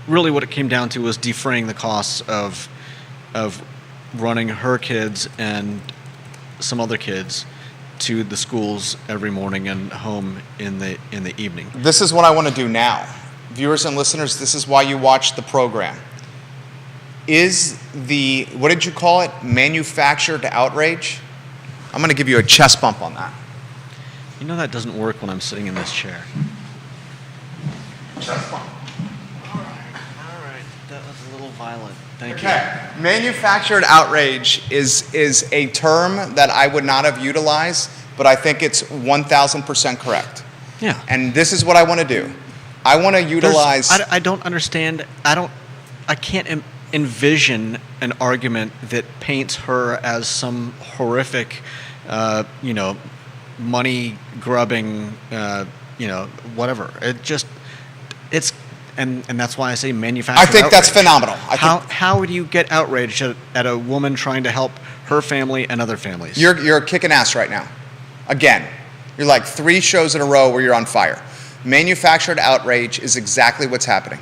really what it came down to was defraying the costs of running her kids and some other kids to the schools every morning and home in the evening. This is what I want to do now. Viewers and listeners, this is why you watch the program. Is the, what did you call it, manufactured outrage? I'm going to give you a chest bump on that. That doesn't work when I'm sitting in this chair. Chest bump. All right. That was a little violent. Thank you. Okay. Manufactured outrage is a term that I would not have utilized, but I think it's 1,000% correct. Yeah. And this is what I want to do. I want to utilize. I don't understand. I can't envision an argument that paints her as some horrific, money grubbing, whatever. And that's why I say manufactured. I think that's outrage. phenomenal. How would you get outraged at a woman trying to help her family and other families? You're kicking ass right now. Again, you're like 3 shows in a row where you're on fire. Manufactured outrage is exactly what's happening.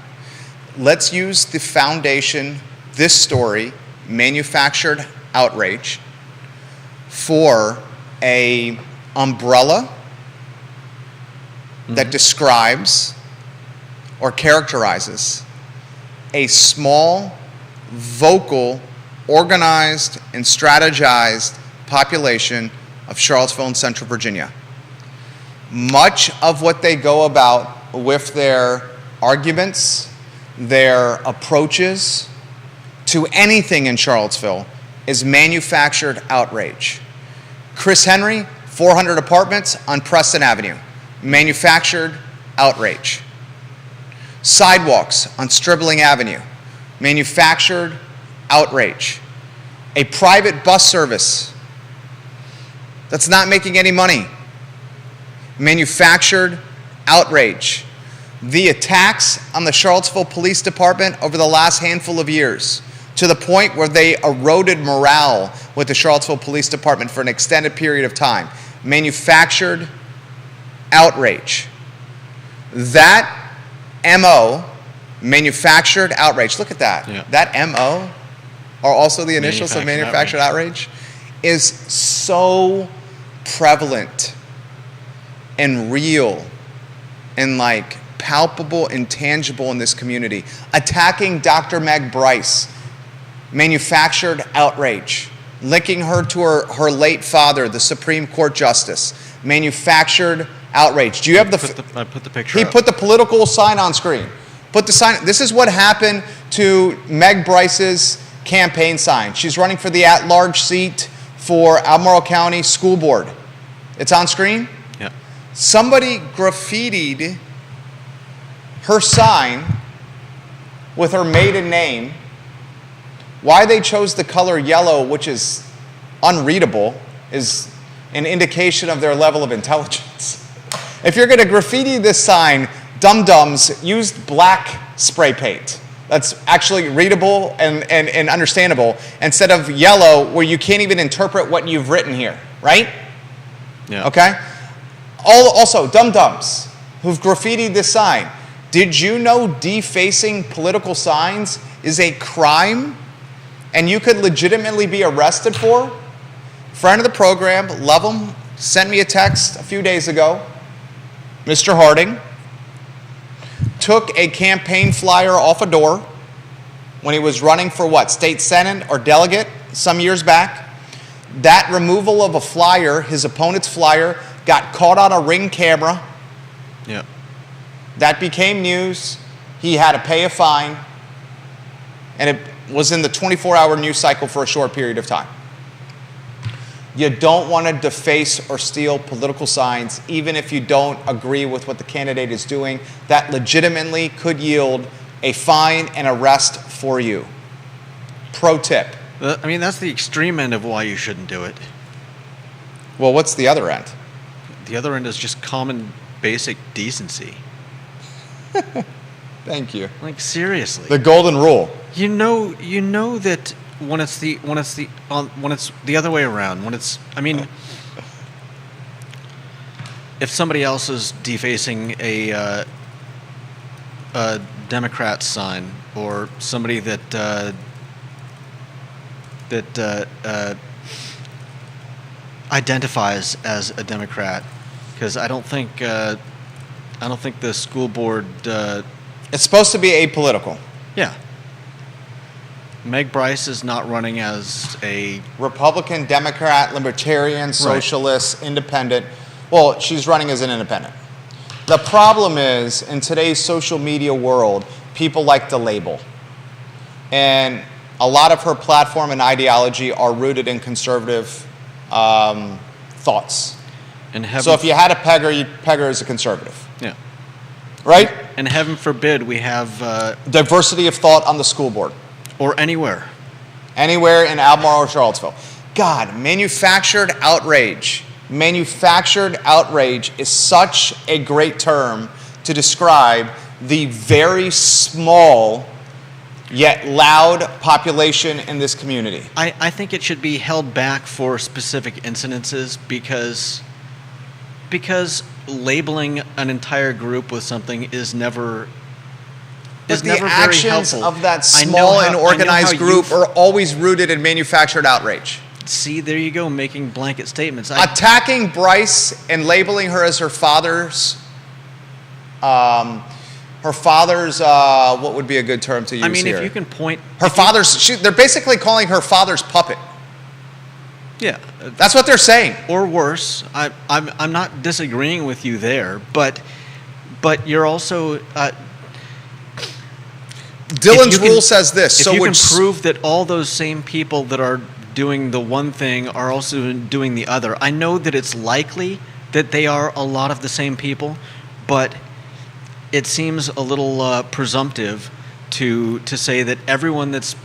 Let's use the foundation, this story, manufactured outrage, for a umbrella that describes or characterizes a small, vocal, organized, and strategized population of Charlottesville and Central Virginia. Much of what they go about with their arguments, their approaches to anything in Charlottesville is manufactured outrage. Chris Henry, 400 apartments on Preston Avenue, manufactured outrage. Sidewalks on Stribling Avenue, manufactured outrage. A private bus service that's not making any money, manufactured outrage. The attacks on the Charlottesville Police Department over the last handful of years, to the point where they eroded morale with the Charlottesville Police Department for an extended period of time, manufactured outrage. That MO, manufactured outrage, look at that. Yeah. That MO are also the initials of manufactured outrage, is so prevalent and real and like palpable and tangible in this community. Attacking Dr. Meg Bryce, manufactured outrage. Linking her to her late father, the Supreme Court Justice, manufactured outrage. Do you have I put the picture He up. put the political sign on screen. Put the sign. This is what happened to Meg Bryce's campaign sign. She's running for the at-large seat for Albemarle County School Board. It's on screen. Yeah. Somebody graffitied her sign with her maiden name. Why they chose the color yellow, which is unreadable, is an indication of their level of intelligence. If you're going to graffiti this sign, dum-dums used black spray paint. That's actually readable and understandable, instead of yellow, where you can't even interpret what you've written here, right? Yeah. Okay? Also, dum-dums who've graffitied this sign. Did you know defacing political signs is a crime and you could legitimately be arrested for? Friend of the program, love him, sent me a text a few days ago. Mr. Harding took a campaign flyer off a door when he was running for what, state senate or delegate some years back. That removal of a flyer, his opponent's flyer, got caught on a Ring camera. Yeah. That became news. He had to pay a fine. And it was in the 24-hour news cycle for a short period of time. You don't want to deface or steal political signs, even if you don't agree with what the candidate is doing. That legitimately could yield a fine and arrest for you. Pro tip. I mean, that's the extreme end of why you shouldn't do it. Well, what's the other end? The other end is just common, basic decency. Thank you. Like, seriously. The golden rule. You know that when it's the other way around, if somebody else is defacing a Democrat sign, or somebody that identifies as a Democrat, because I don't think the school board. It's supposed to be apolitical. Yeah. Meg Bryce is not running as a Republican, Democrat, Libertarian, Socialist, Independent. Well, she's running as an independent. The problem is, in today's social media world, people like to label. And a lot of her platform and ideology are rooted in conservative thoughts. And heaven, So if you had to peg her, you'd peg her as a conservative, yeah. right? And heaven forbid we have, Diversity of thought on the school board. or anywhere. Anywhere in Albemarle or Charlottesville. God, manufactured outrage. Manufactured outrage is such a great term to describe the very small yet loud population in this community. I think it should be held back for specific incidences because labeling an entire group with something is never But the very actions helpful. of that I know small how- and I know organized how group you- are always rooted in manufactured outrage. See, there you go, making blanket statements. Attacking Bryce and labeling her as her father's, what would be a good term to use I mean, here? if you can point Her father's, they're basically calling her father's puppet. yeah, That's what they're saying. or worse. I'm not disagreeing with you there, but you're also Dylan's if you can- rule says this. if So you would can prove that all those same people that are doing the one thing are also doing the other. I know that it's likely that they are a lot of the same people, but it seems a little presumptive to say that everyone that's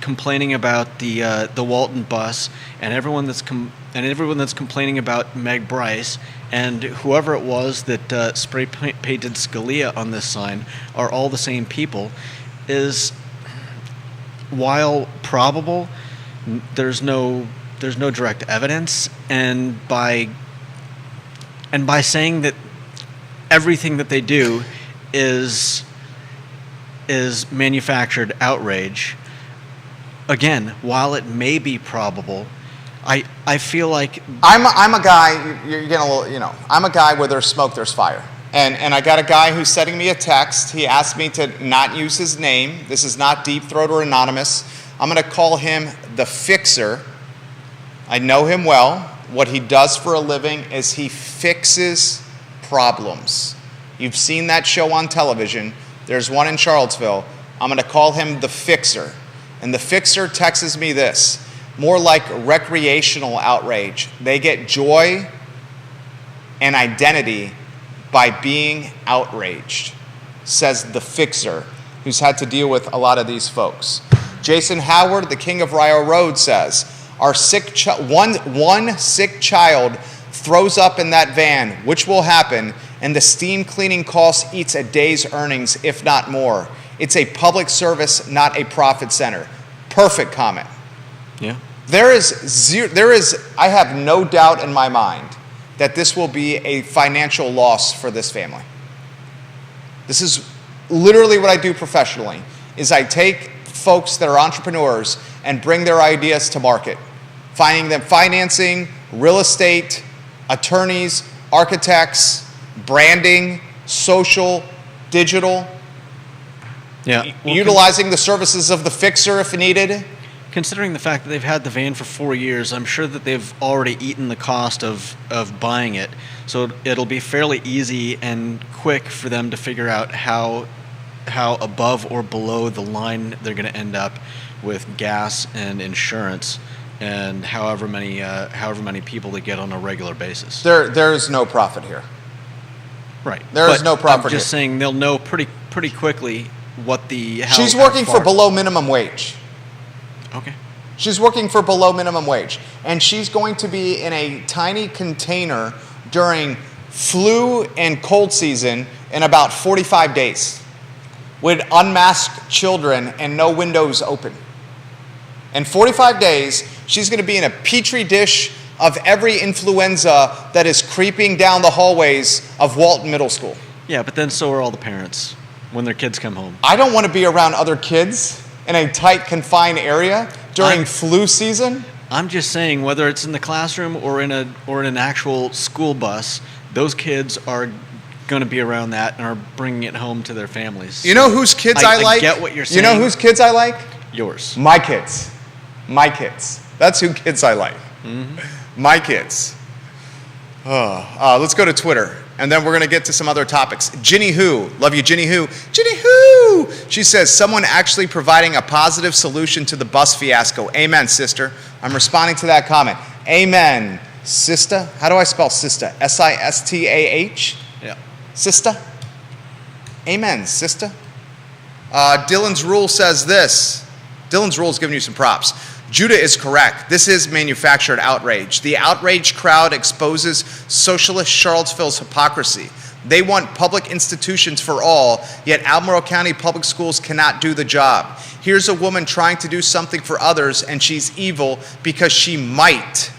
complaining about the Walton bus and everyone that's complaining about Meg Bryce and whoever it was that spray painted Scalia on this sign are all the same people is, while probable, there's no direct evidence, and by saying that everything that they do is manufactured outrage, again, while it may be probable, I feel like I'm a guy, you're getting a little, I'm a guy where there's smoke, there's fire. And I got a guy who's sending me a text. He asked me to not use his name. This is not Deep Throat or anonymous. I'm going to call him the Fixer. I know him well. What he does for a living is he fixes problems. You've seen that show on television. There's one in Charlottesville. I'm going to call him the Fixer. And the Fixer texts me this, more like recreational outrage. They get joy and identity by being outraged, says the Fixer, who's had to deal with a lot of these folks. Jason Howard, the king of Rio Road, says, "Our one sick child throws up in that van, which will happen, and the steam cleaning cost eats a day's earnings, if not more. It's a public service, not a profit center." Perfect comment. yeah. I have no doubt in my mind that this will be a financial loss for this family. This is literally what I do professionally, is I take folks that are entrepreneurs and bring their ideas to market, finding them financing, real estate, attorneys, architects, branding, social, digital, Yeah. utilizing the services of the Fixer if needed. Considering the fact that they've had the van for 4 years, I'm sure that they've already eaten the cost of buying it. So it'll be fairly easy and quick for them to figure out how above or below the line they're going to end up with gas and insurance and however many people they get on a regular basis. There is no profit here. Right. There is But no profit I'm just here. saying they'll know pretty quickly what She's working for below minimum wage. Okay. She's working for below minimum wage. And she's going to be in a tiny container during flu and cold season in about 45 days with unmasked children and no windows open. In 45 days, she's going to be in a petri dish of every influenza that is creeping down the hallways of Walton Middle School. Yeah, but then so are all the parents when their kids come home. I don't want to be around other kids in a tight, confined area during flu season. I'm just saying, whether it's in the classroom or in an actual school bus, those kids are going to be around that and are bringing it home to their families. You know whose kids I like? I get what you're saying. You know whose kids I like? Yours. My kids. My kids. That's who kids I like. My kids. Let's go to Twitter, and then we're going to get to some other topics. Ginny Who. Love you, Ginny Who. Ginny Who! Woo! She says, someone actually providing a positive solution to the bus fiasco. Amen, sister. I'm responding to that comment. Amen, sister. How do I spell sister? S-I-S-T-A-H? Yeah. Sister? Amen, sister. Dylan's Rule says this. Dylan's Rule is giving you some props. Judah is correct. This is manufactured outrage. The outraged crowd exposes socialist Charlottesville's hypocrisy. They want public institutions for all, yet Albemarle County Public Schools cannot do the job. Here's a woman trying to do something for others, and she's evil because she might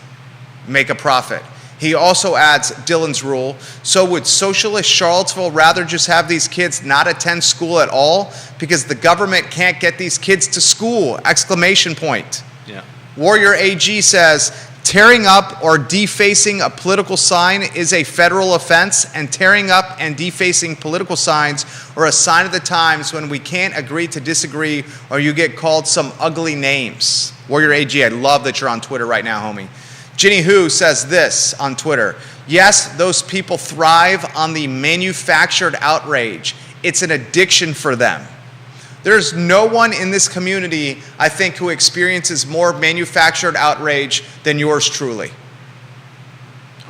make a profit. He also adds Dylan's Rule, so would socialist Charlottesville rather just have these kids not attend school at all because the government can't get these kids to school? Exclamation point. Yeah. Warrior AG says, tearing up or defacing a political sign is a federal offense, and tearing up and defacing political signs are a sign of the times when we can't agree to disagree or you get called some ugly names. Warrior AG, I love that you're on Twitter right now, homie. Ginny Who says this on Twitter. Yes, those people thrive on the manufactured outrage. It's an addiction for them. There's no one in this community, I think, who experiences more manufactured outrage than yours truly.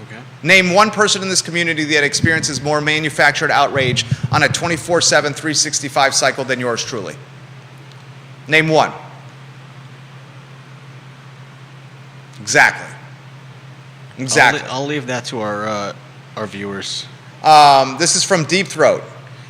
Okay. Name one person in this community that experiences more manufactured outrage on a 24/7, 365 cycle than yours truly. Name one. Exactly. Exactly. I'll leave that to our viewers. This is from Deep Throat.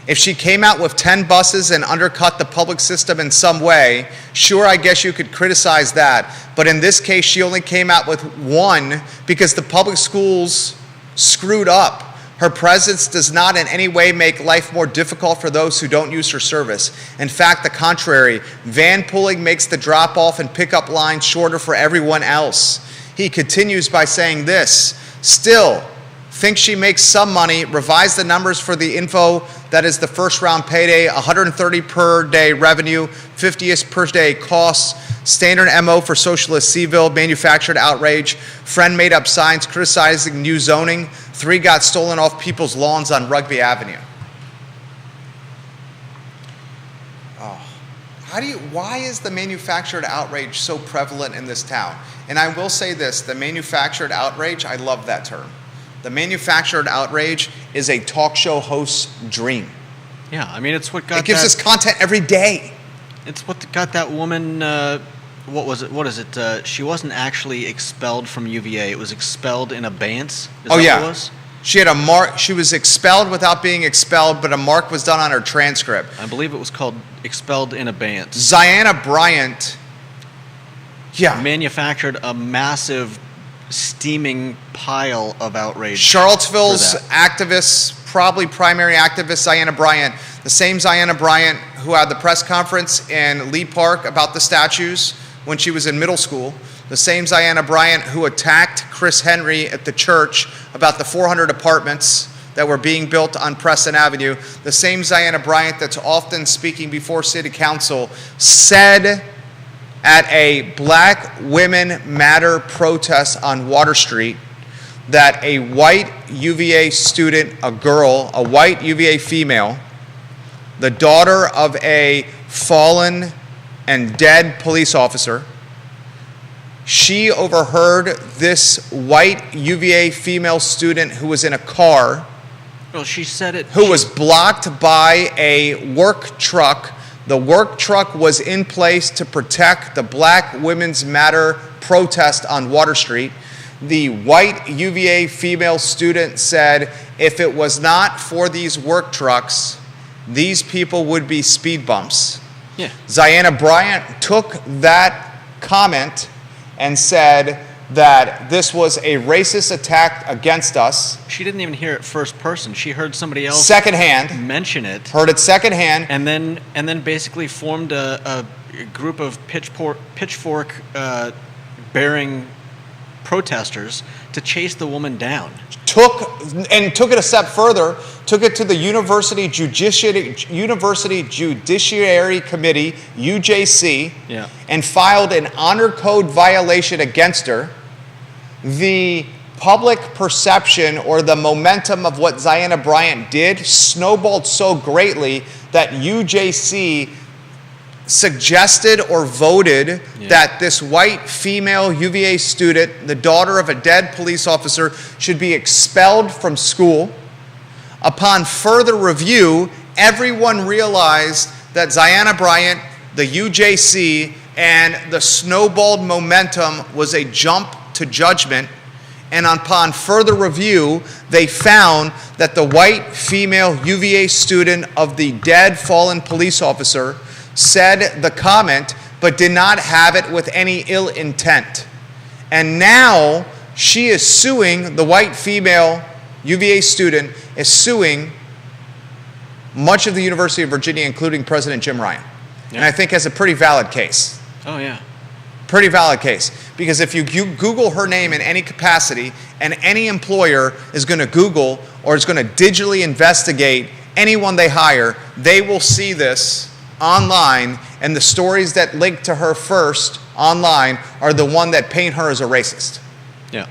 If she came out with 10 buses and undercut the public system in some way, sure, I guess you could criticize that. But in this case, she only came out with one because the public schools screwed up. Her presence does not in any way make life more difficult for those who don't use her service. In fact, the contrary. Van pulling makes the drop-off and pickup line shorter for everyone else. He continues by saying this, still, think she makes some money, revise the numbers for the info, that is the first round payday, 130 per day revenue, 50th per day costs, standard MO for socialist Seville, manufactured outrage, friend made up signs criticizing new zoning, 3 got stolen off people's lawns on Rugby Avenue. Why is the manufactured outrage so prevalent in this town? And I will say this, the manufactured outrage, I love that term. The manufactured outrage is a talk show host's dream. Yeah, I mean, it's what got It gives us content every day. It's what got that woman, what was it? What is it? She wasn't actually expelled from UVA. It was expelled in abeyance. Is that what it was? She had a mark. She was expelled without being expelled, but a mark was done on her transcript. I believe it was called expelled in abeyance. Ziana Bryant, manufactured a massive, steaming pile of outrage. Charlottesville's activists, probably primary activist Ziana Bryant, the same Ziana Bryant who had the press conference in Lee Park about the statues when she was in middle school, the same Ziana Bryant who attacked Chris Henry at the church about the 400 apartments that were being built on Preston Avenue, the same Ziana Bryant that's often speaking before City Council, said at a Black Women Matter protest on Water Street that a white UVA student, a girl, a white UVA female, the daughter of a fallen and dead police officer, she overheard this white UVA female student who was in a car, well, she said it. who was blocked by a work truck. The work truck was in place to protect the Black Women's Matter protest on Water Street. The white UVA female student said, if it was not for these work trucks, these people would be speed bumps. Yeah. Ziana Bryant took that comment and said that this was a racist attack against us. She didn't even hear it first person. She heard somebody else Secondhand. mention it. Heard it secondhand. And then basically formed a group of pitchfork bearing protesters to chase the woman down. Took it a step further, took it to the University Judiciary Committee, UJC, and filed an honor code violation against her. The public perception or the momentum of what Ziana Bryant did snowballed so greatly that UJC suggested or voted that this white female UVA student, the daughter of a dead police officer, should be expelled from school. Upon further review, everyone realized that Ziana Bryant, the UJC, and the snowballed momentum was a jump to judgment. And upon further review, they found that the white female UVA student of the dead fallen police officer said the comment, but did not have it with any ill intent. And now she is suing, the white female UVA student is suing much of the University of Virginia, including President Jim Ryan. And I think has a pretty valid case. Oh, yeah. Pretty valid case. Because if you Google her name in any capacity, and any employer is going to Google or is going to digitally investigate anyone they hire, they will see this online, and the stories that link to her first online are the one that paint her as a racist. Yeah.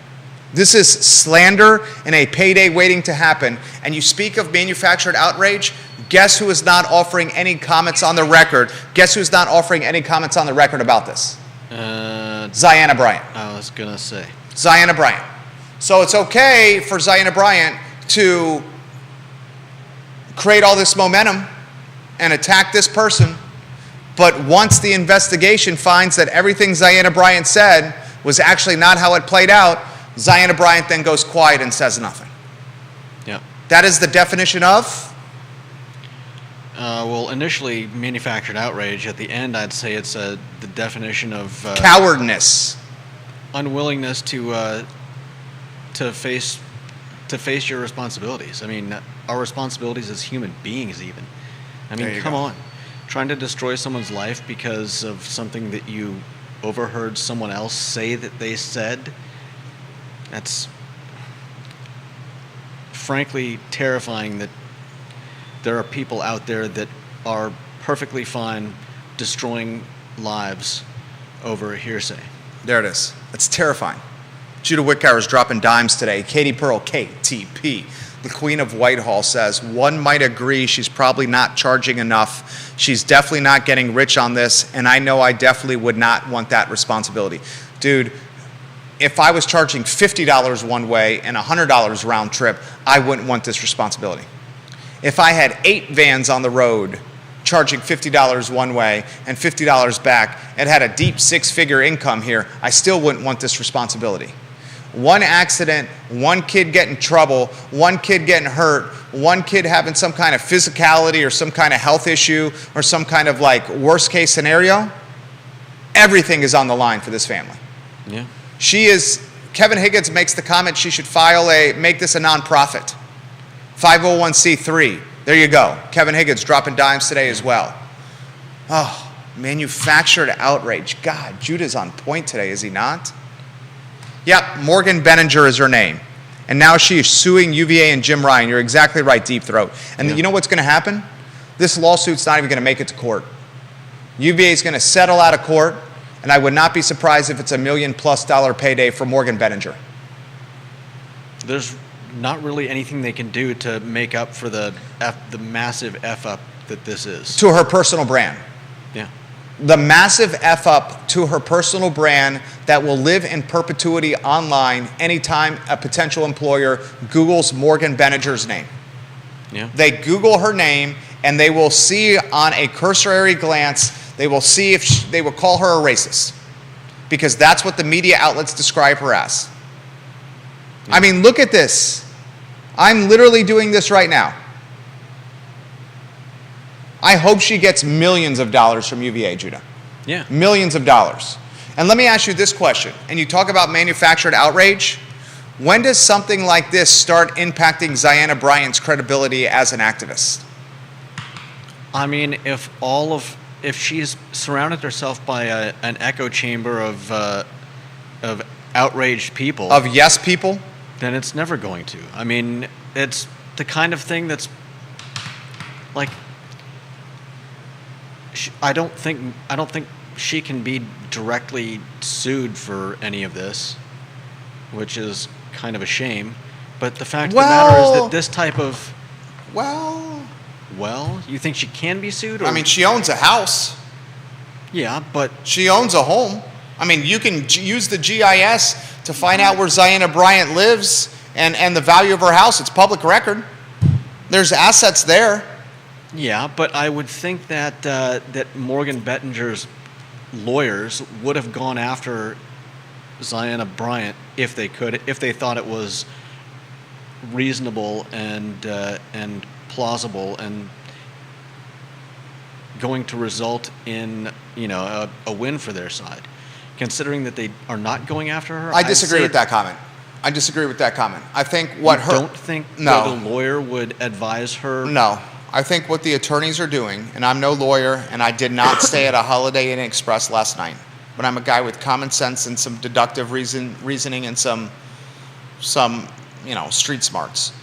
This is slander and a payday waiting to happen. And you speak of manufactured outrage, guess who is not offering any comments on the record? Guess who's not offering any comments on the record about this? Ziana Bryant. I was going to say. Ziana Bryant. So it's okay for Ziana Bryant to create all this momentum and attack this person, but once the investigation finds that everything Ziana Bryant said was actually not how it played out, Ziana Bryant then goes quiet and says nothing. Yeah. That is the definition of? Well, initially, manufactured outrage. At the end, I'd say it's the definition of Cowardness. unwillingness to face your responsibilities. I mean, our responsibilities as human beings, even. I There mean, you come go. on. Trying to destroy someone's life because of something that you overheard someone else say that they said, that's frankly terrifying that there are people out there that are perfectly fine destroying lives over a hearsay. There it is. It's terrifying. Judah Wickower is dropping dimes today. Katie Pearl, KTP, the Queen of Whitehall, says, one might agree she's probably not charging enough. She's definitely not getting rich on this, and I know I definitely would not want that responsibility. Dude, if I was charging $50 one way and $100 round trip, I wouldn't want this responsibility. If I had 8 vans on the road charging $50 one way and $50 back and had a deep 6-figure income here, I still wouldn't want this responsibility. One accident, one kid getting in trouble, one kid getting hurt, one kid having some kind of physicality or some kind of health issue or some kind of like worst case scenario, everything is on the line for this family. Yeah. Kevin Higgins makes the comment she should make this a nonprofit. 501c3. There you go. Kevin Higgins dropping dimes today as well. Oh, manufactured outrage. God, Judah's on point today, is he not? Yep, Morgan Benninger is her name. And now she is suing UVA and Jim Ryan. You're exactly right, Deep Throat. And you know what's going to happen? This lawsuit's not even going to make it to court. UVA is going to settle out of court, and I would not be surprised if it's $1 million+ payday for Morgan Benninger. There's not really anything they can do to make up for the massive F-up that this is. To her personal brand. Yeah. The massive F-up to her personal brand that will live in perpetuity online anytime a potential employer Googles Morgan Benninger's name. Yeah. They Google her name, and they will see on a cursory glance, they will see if they will call her a racist. Because that's what the media outlets describe her as. Yeah. I mean, look at this. I'm literally doing this right now. I hope she gets millions of dollars from UVA, Judah. Yeah. Millions of dollars. And let me ask you this question. And you talk about manufactured outrage. When does something like this start impacting Ziana Bryant's credibility as an activist? I mean, if she's surrounded herself by an echo chamber of outraged people, Of yes people? then it's never going to. I mean, it's the kind of thing that's like, I don't think she can be directly sued for any of this, which is kind of a shame. But the fact of the matter is Well- that this type of, Well, you think she can be sued? Or? I mean, she owns a house. yeah, but She owns a home. I mean, you can use the GIS to find out where Ziana Bryant lives and the value of her house. It's public record. There's assets there. yeah, but I would think that that Morgan Bettinger's lawyers would have gone after Ziana Bryant if they could, if they thought it was reasonable and plausible and going to result in a win for their side. Considering that they are not going after her, I disagree with that comment. I think what her... Don't think No. that a lawyer would advise her. No. I think what the attorneys are doing, and I'm no lawyer, and I did not stay at a Holiday Inn Express last night, but I'm a guy with common sense and some deductive reasoning and some street smarts.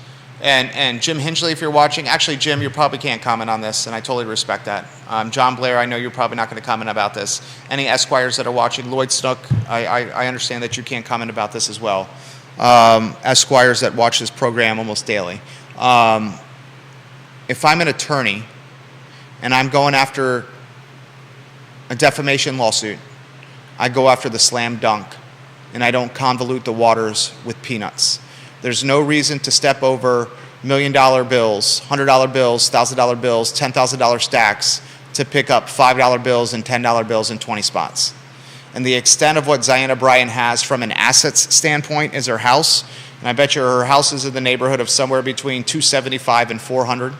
And Jim Hinchley, if you're watching, actually, Jim, you probably can't comment on this, and I totally respect that. John Blair, I know you're probably not going to comment about this. Any Esquires that are watching, Lloyd Snook, I understand that you can't comment about this as well. Esquires that watch this program almost daily. If I'm an attorney and I'm going after a defamation lawsuit, I go after the slam dunk, and I don't convolute the waters with peanuts. There's no reason to step over $1 million bills, $100 bills, $1,000 bills, $10,000 stacks to pick up $5 bills and $10 bills in 20 spots. And the extent of what Ziana Bryant has from an assets standpoint is her house. And I bet you her house is in the neighborhood of somewhere between $275 and $400.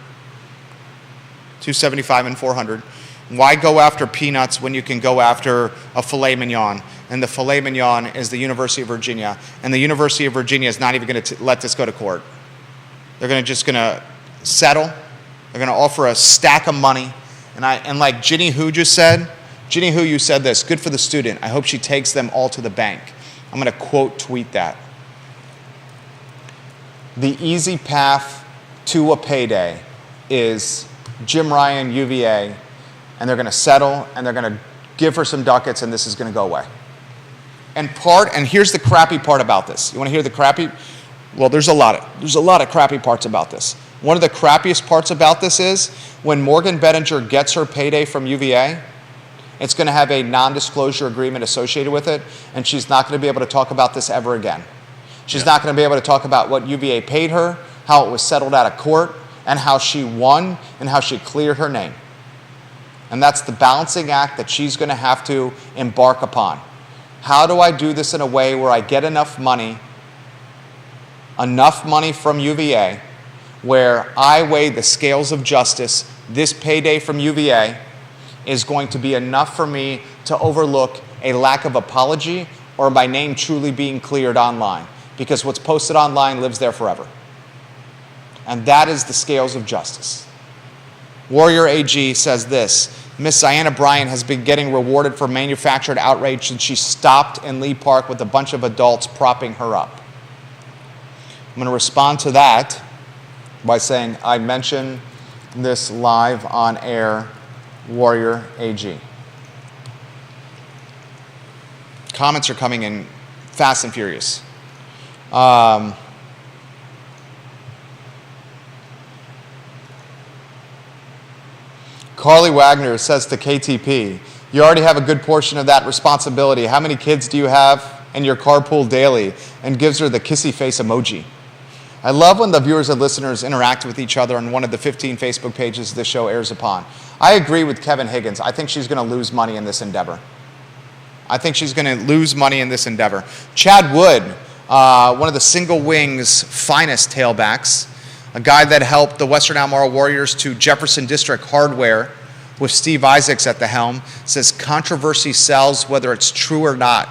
$275 and $400. Why go after peanuts when you can go after a filet mignon? And the filet mignon is the University of Virginia. And the University of Virginia is not even going to let this go to court. They're just going to settle. They're going to offer a stack of money. And like Ginny Hu just said, Ginny Hu, you said this, good for the student. I hope she takes them all to the bank. I'm going to quote tweet that. The easy path to a payday is Jim Ryan, UVA, and they're going to settle, and they're going to give her some ducats, and this is going to go away. And here's the crappy part about this. You want to hear the crappy? Well, there's a lot of crappy parts about this. One of the crappiest parts about this is when Morgan Bettinger gets her payday from UVA, it's going to have a non-disclosure agreement associated with it, and she's not going to be able to talk about this ever again. She's not going to be able to talk about what UVA paid her, how it was settled out of court, and how she won, and how she cleared her name. And that's the balancing act that she's going to have to embark upon. How do I do this in a way where I get enough money from UVA, where I weigh the scales of justice? This payday from UVA is going to be enough for me to overlook a lack of apology or my name truly being cleared online, because what's posted online lives there forever. And that is the scales of justice. Warrior AG says this: Miss Ziana Bryant has been getting rewarded for manufactured outrage since she stopped in Lee Park with a bunch of adults propping her up. I'm going to respond to that by saying I mentioned this live on air, Warrior AG. Comments are coming in fast and furious. Carly Wagner says to KTP, you already have a good portion of that responsibility. How many kids do you have in your carpool daily? And gives her the kissy face emoji. I love when the viewers and listeners interact with each other on one of the 15 Facebook pages this show airs upon. I agree with Kevin Higgins. I think she's going to lose money in this endeavor. Chad Wood, one of the Single Wings' finest tailbacks, a guy that helped the Western Albemarle Warriors to Jefferson District Hardware with Steve Isaacs at the helm, says controversy sells whether it's true or not.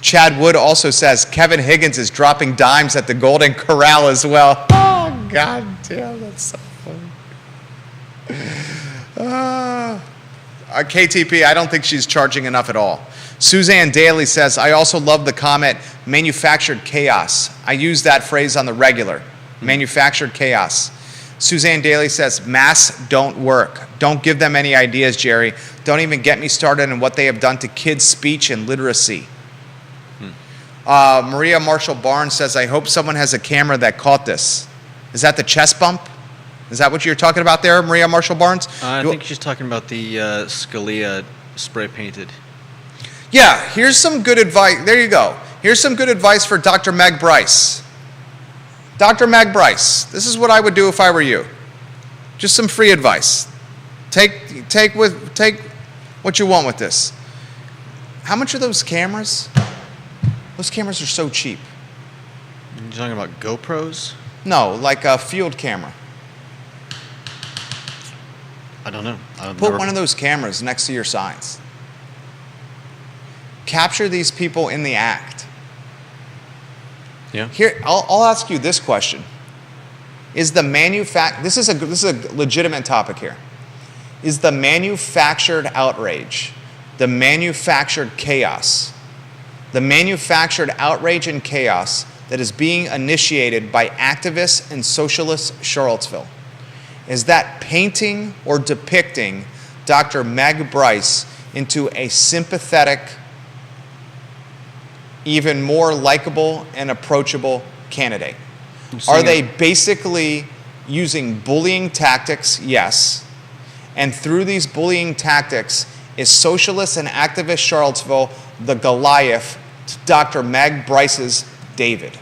Chad Wood also says Kevin Higgins is dropping dimes at the Golden Corral as well. Oh, God damn, that's so funny. KTP, I don't think she's charging enough at all. Suzanne Daly says, I also love the comment, manufactured chaos. I use that phrase on the regular. Manufactured chaos. Suzanne Daly says, masks don't work. Don't give them any ideas, Jerry. Don't even get me started on what they have done to kids' speech and literacy. Maria Marshall Barnes says, I hope someone has a camera that caught this. Is that the chest bump? Is that what you're talking about there, Maria Marshall Barnes? I think she's talking about the Scalia spray painted. Yeah, here's some good advice. There you go. Here's some good advice for Dr. Meg Bryce. Dr. Meg Bryce, this is what I would do if I were you. Just some free advice. Take what you want with this. How much are those cameras? Those cameras are so cheap. You're talking about GoPros? No, like a field camera. I don't know. Put one of those cameras next to your signs. Capture these people in the act. Yeah. Here, I'll ask you this question: Is the this is a legitimate topic here? Is the manufactured outrage, the manufactured chaos, the manufactured outrage and chaos that is being initiated by activists in socialist Charlottesville, is that painting or depicting Dr. Meg Bryce into a sympathetic, even more likable and approachable candidate? Are they basically using bullying tactics? Yes. And through these bullying tactics, is socialist and activist Charlottesville the Goliath to Dr. Meg Bryce's David?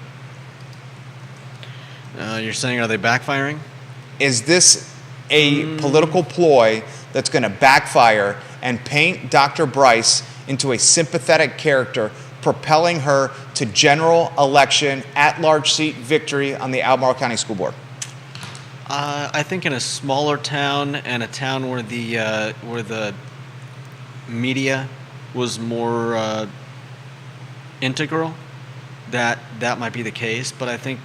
You're saying, are they backfiring? Is this a political ploy that's going to backfire and paint Dr. Bryce into a sympathetic character, propelling her to general election at-large seat victory on the Albemarle County School Board? I think in a smaller town and a town where the media was more integral, that might be the case. But I think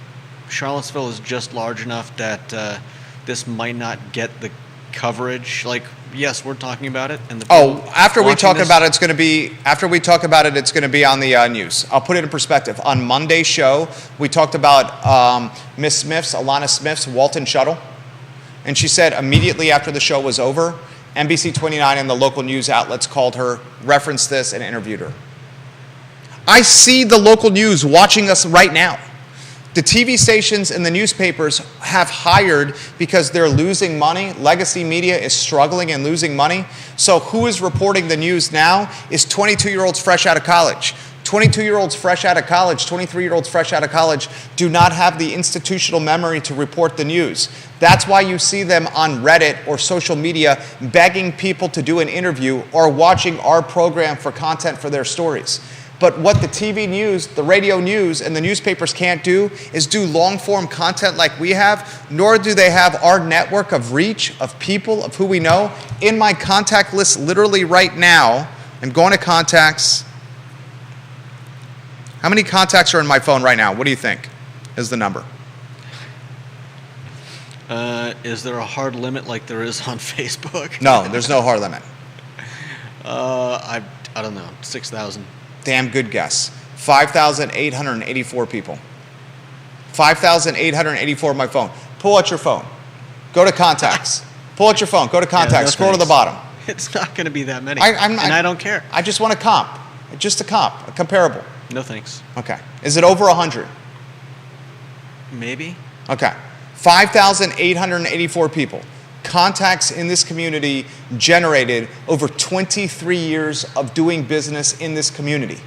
Charlottesville is just large enough that this might not get the coverage. Like, yes, we're talking about it, and after we talk about it, it's going to be on the news. I'll put it in perspective. On Monday's show, we talked about Miss Smith's, Alana Smith's Walton shuttle, and she said immediately after the show was over, NBC 29 and the local news outlets called her, referenced this, and interviewed her. I see the local news watching us right now. The TV stations and the newspapers have hired because they're losing money. Legacy media is struggling and losing money. So who is reporting the news now is 22-year-olds fresh out of college. 22-year-olds fresh out of college, 23-year-olds fresh out of college do not have the institutional memory to report the news. That's why you see them on Reddit or social media begging people to do an interview or watching our program for content for their stories. But what the TV news, the radio news, and the newspapers can't do is do long-form content like we have, nor do they have our network of reach, of people, of who we know. In my contact list literally right now, I'm going to contacts. How many contacts are in my phone right now? What do you think is the number? Is there a hard limit like there is on Facebook? No, there's no hard limit. I don't know, 6,000. Damn good guess. 5,884 people. 5,884 on my phone. Pull out your phone. Go to contacts. Pull out your phone. Go to contacts. Yeah, no Scroll to the thanks. bottom. It's not going to be that many, and I don't care. I just want a comp. Just a comp. A comparable. No thanks. Okay. Is it over 100? Maybe. Okay. 5,884 people. Contacts in this community generated over 23 years of doing business in this community.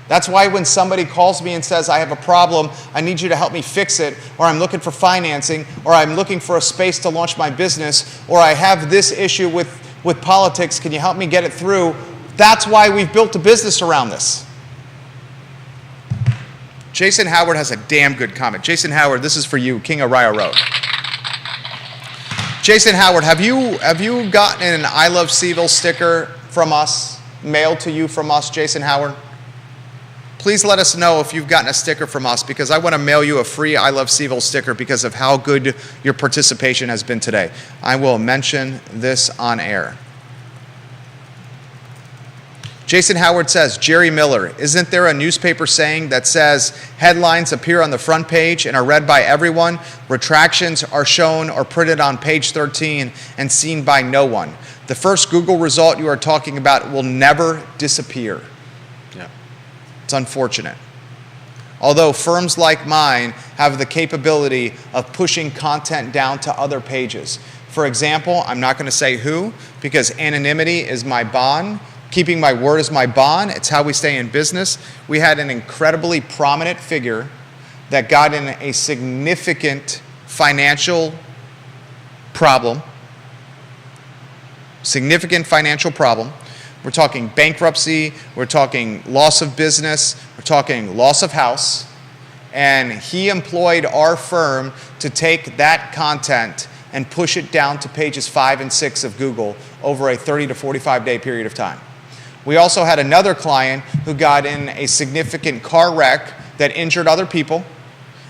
That's why when somebody calls me and says, I have a problem, I need you to help me fix it, or I'm looking for financing, or I'm looking for a space to launch my business, or I have this issue with politics, can you help me get it through? That's why we've built a business around this. Jason Howard has a damn good comment. Jason Howard, this is for you, King of Rio Road. Jason Howard, have you gotten an I Love Seville sticker from us, mailed to you from us, Jason Howard? Please let us know if you've gotten a sticker from us, because I want to mail you a free I Love Seville sticker because of how good your participation has been today. I will mention this on air. Jason Howard says, Jerry Miller, isn't there a newspaper saying that says headlines appear on the front page and are read by everyone? Retractions are shown or printed on page 13 and seen by no one. The first Google result you are talking about will never disappear. Yeah. It's unfortunate. Although firms like mine have the capability of pushing content down to other pages. For example, I'm not going to say who, because anonymity is my bond. Keeping my word is my bond. It's how we stay in business. We had an incredibly prominent figure that got in a significant financial problem. Significant financial problem. We're talking bankruptcy, we're talking loss of business, we're talking loss of house. And he employed our firm to take that content and push it down to pages 5 and 6 of Google over a 30 to 45 day period of time. We also had another client who got in a significant car wreck that injured other people,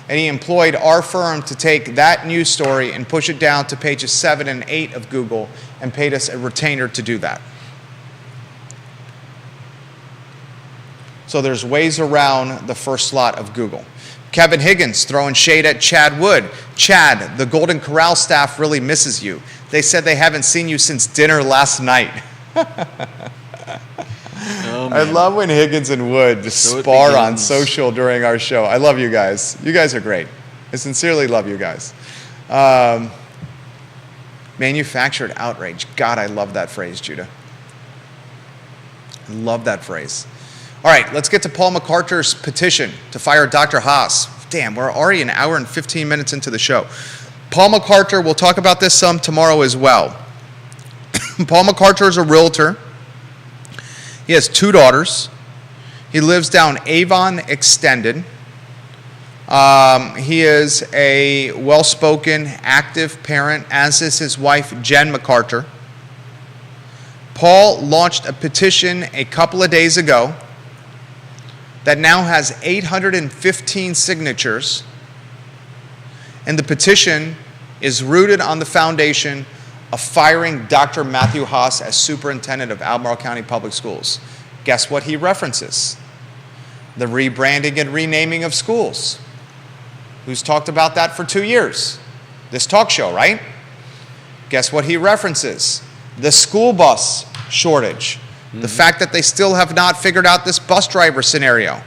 and he employed our firm to take that news story and push it down to pages 7 and 8 of Google and paid us a retainer to do that. So there's ways around the first slot of Google. Kevin Higgins throwing shade at Chad Wood. Chad, the Golden Corral staff really misses you. They said they haven't seen you since dinner last night. Oh, I love when Higgins and Wood just spar on begins. social during our show. I love you guys. You guys are great. I sincerely love you guys. Manufactured outrage. God, I love that phrase, Judah. I love that phrase. All right, let's get to Paul McCarter's petition to fire Dr. Haas. Damn, we're already an hour and 15 minutes into the show. Paul McCarter, we'll talk about this some tomorrow as well. Paul McCarter is a realtor. He has 2 daughters. He lives down Avon Extended. He is a well-spoken, active parent, as is his wife, Jen McCarter. Paul launched a petition a couple of days ago that now has 815 signatures, and the petition is rooted on the foundation of firing Dr. Matthew Haas as superintendent of Albemarle County Public Schools. Guess what he references? The rebranding and renaming of schools. Who's talked about that for 2 years? This talk show, right? Guess what he references? The school bus shortage. The fact that they still have not figured out this bus driver scenario.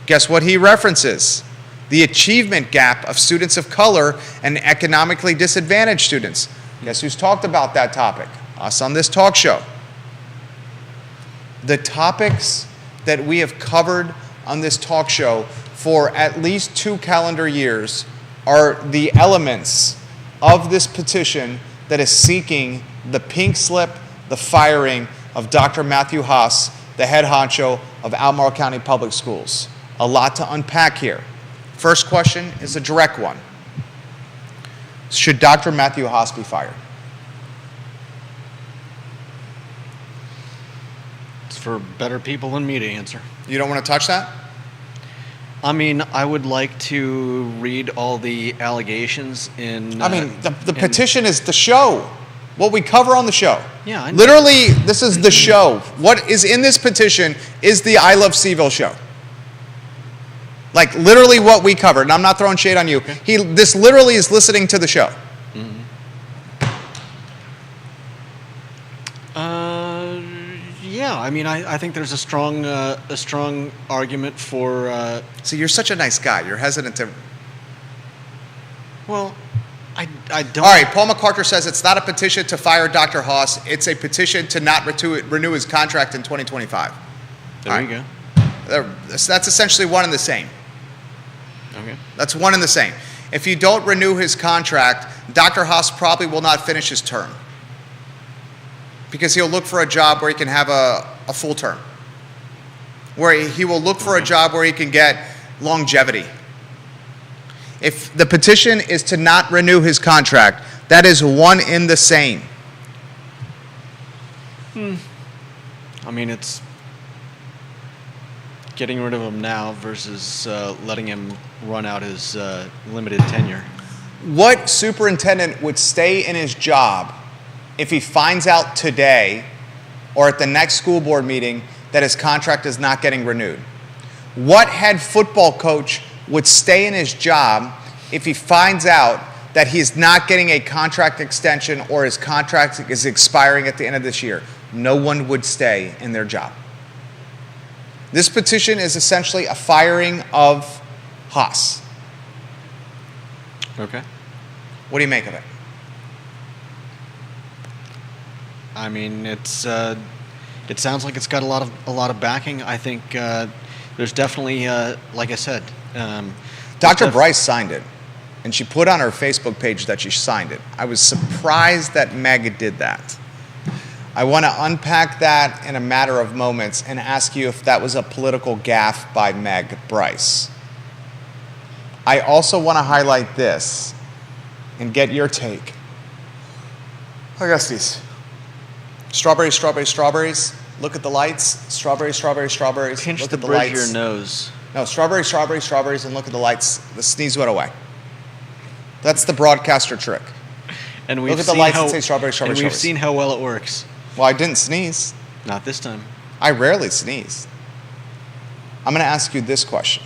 Guess what he references? The achievement gap of students of color and economically disadvantaged students. Guess who's talked about that topic? Us on this talk show. The topics that we have covered on this talk show for at least 2 calendar years are the elements of this petition that is seeking the pink slip, the firing of Dr. Matthew Haas, the head honcho of Albemarle County Public Schools. A lot to unpack here. First question is a direct one. Should Dr. Matthew Haas be fired? It's for better people than me to answer. You don't want to touch that? I mean, I would like to read all the allegations in... the petition is the show. What we cover on the show. Yeah, I know. Literally, this is the show. What is in this petition is the I Love Seville show. Like, literally what we covered. And I'm not throwing shade on you. Okay. This literally is listening to the show. Yeah, I mean, I think there's a strong argument for... See, you're such a nice guy. You're hesitant to... well, I don't... All right, Paul McCarter says it's not a petition to fire Dr. Haas. It's a petition to not renew his contract in 2025. There you go. That's essentially one and the same. Okay. That's one and the same. If you don't renew his contract, Dr. Haas probably will not finish his term, because he'll look for a job where he can have a full term, where he will look for a job where he can get longevity. If the petition is to not renew his contract, that is one in the same. I mean, it's getting rid of him now versus letting him run out his limited tenure. What superintendent would stay in his job if he finds out today or at the next school board meeting that his contract is not getting renewed? What head football coach would stay in his job if he finds out that he's not getting a contract extension or his contract is expiring at the end of this year? No one would stay in their job. This petition is essentially a firing of Haas. Okay. What do you make of it? I mean, it sounds like it's got a lot of backing. I think there's definitely, like I said, Dr. Bryce signed it, and she put on her Facebook page that she signed it. I was surprised that Meg did that. I want to unpack that in a matter of moments and ask you if that was a political gaffe by Meg Bryce. I also want to highlight this and get your take. Augustus. Strawberries, strawberries, strawberries. Look at the lights. Strawberries, strawberries, strawberries. Pinch Look the at the bridge of lights. your nose. No, strawberries, strawberries, strawberries, and look at the lights. The sneeze went away. That's the broadcaster trick. And we've Look at the seen lights how, and say strawberry, strawberry, and we've strawberries. seen how well it works. Well, I didn't sneeze. Not this time. I rarely sneeze. I'm going to ask you this question.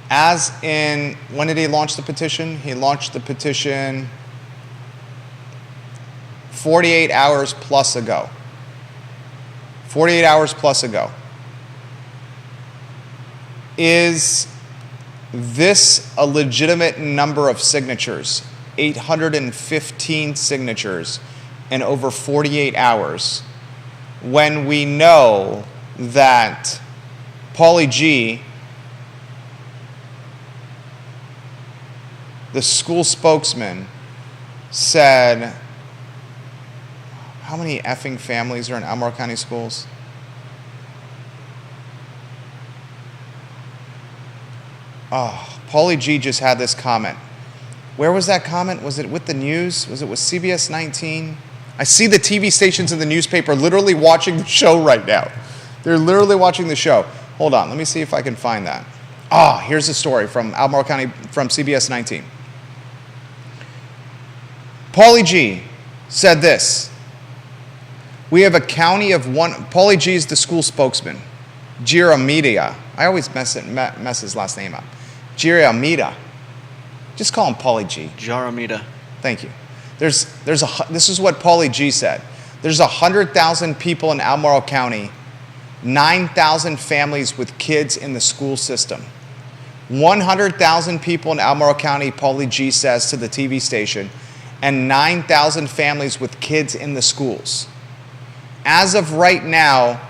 As in, when did he launch the petition? He launched the petition 48 hours plus ago. 48 hours plus ago. Is this a legitimate number of signatures? 815 signatures in over 48 hours, when we know that Pauly G, the school spokesman, said, how many effing families are in Albemarle County schools? Oh, Pauly G just had this comment. Where was that comment? Was it with the news? Was it with CBS 19? I see the TV stations in the newspaper literally watching the show right now. They're literally watching the show. Hold on, let me see if I can find that. Here's a story from Albemarle County, from CBS 19. Pauly G said this. We have a county of one. Pauly G is the school spokesman. Giramita. I always mess his last name up. Giramita. Just call him Pauly G. Jaramita. Thank you. This is what Pauly G said. There's 100,000 people in Albemarle County, 9,000 families with kids in the school system. 100,000 people in Albemarle County, Pauly G says to the TV station, and 9,000 families with kids in the schools. As of right now,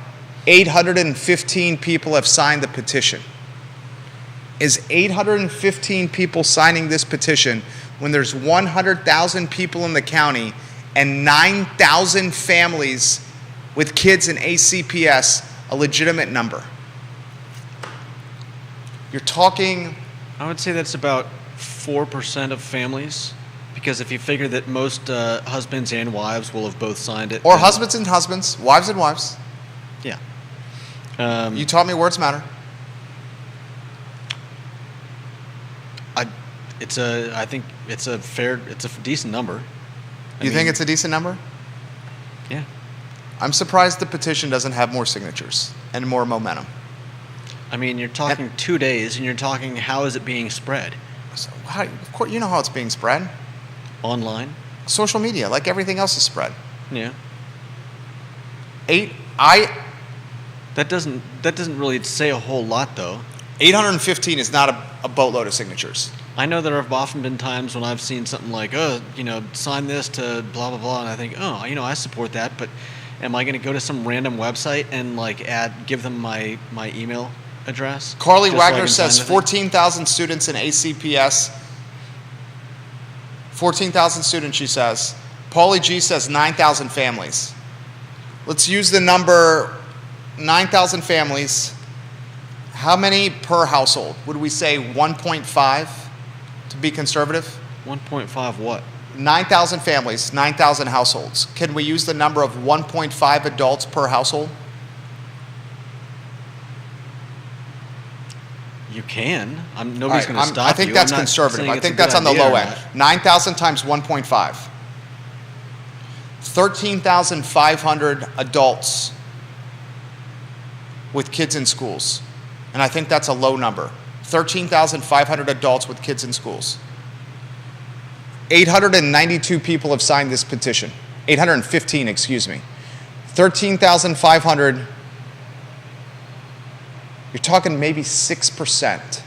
815 people have signed the petition. Is 815 people signing this petition when there's 100,000 people in the county and 9,000 families with kids in ACPS a legitimate number? You're talking... I would say that's about 4% of families, because if you figure that most husbands and wives will have both signed it. Or husbands and husbands, wives and wives. Yeah. You taught me words matter. I think it's a decent number. You think it's a decent number? Yeah. I'm surprised the petition doesn't have more signatures and more momentum. I mean, you're talking 2 days, and you're talking how is it being spread? So of course, you know how it's being spread. Online? Social media, like everything else is spread. Yeah. That That doesn't really say a whole lot, though. 815 is not a boatload of signatures. I know there have often been times when I've seen something like, sign this to blah, blah, blah, and I think, I support that, but am I going to go to some random website and, give them my email address? Carly just so I Wagner can sign says the thing? 14,000 students in ACPS. 14,000 students, she says. Pauly G says 9,000 families. Let's use the number 9,000 families. How many per household? Would we say 1.5 to be conservative? 1.5 what? 9,000 families, 9,000 households. Can we use the number of 1.5 adults per household? You can. Nobody's going to stop you. I think that's I'm not conservative. saying I it's think a good that's on the idea low or end. not. 9,000 times 1.5. 13,500 adults with kids in schools. And I think that's a low number. 13,500 adults with kids in schools. 892 people have signed this petition. 815, excuse me. 13,500, you're talking maybe 6%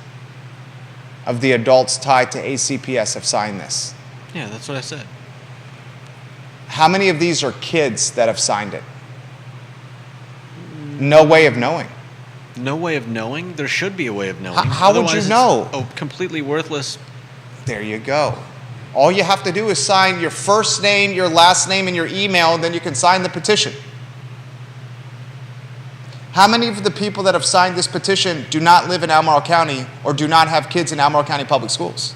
of the adults tied to ACPS have signed this. Yeah, that's what I said. How many of these are kids that have signed it? No way of knowing. No way of knowing? There should be a way of knowing. How would you Otherwise, know? it's completely worthless. There you go. All you have to do is sign your first name, your last name, and your email, and then you can sign the petition. How many of the people that have signed this petition do not live in Albemarle County or do not have kids in Albemarle County Public Schools?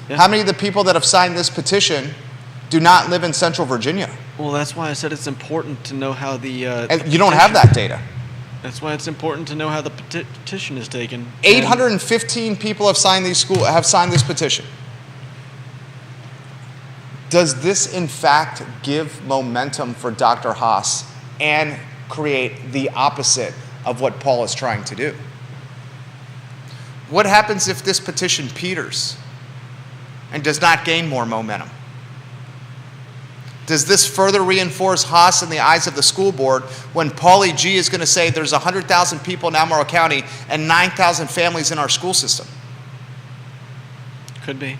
Yeah. How many of the people that have signed this petition do not live in Central Virginia? Well, that's why I said it's important to know how the. And you don't have that data. That's why it's important to know how the petition is taken. 815 people have signed this petition. Does this, in fact, give momentum for Dr. Haas and create the opposite of what Paul is trying to do? What happens if this petition peters and does not gain more momentum? Does this further reinforce Haas in the eyes of the school board when Paulie G is going to say there's 100,000 people in Albemarle County and 9,000 families in our school system? Could be.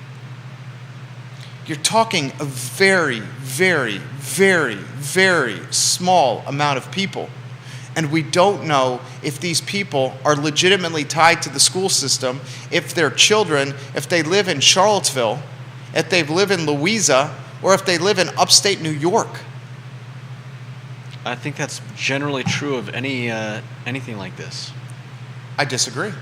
You're talking a very, very, very, very small amount of people. And we don't know if these people are legitimately tied to the school system, if they're children, if they live in Charlottesville, if they live in Louisa, or if they live in upstate New York. I think that's generally true of anything like this. I disagree.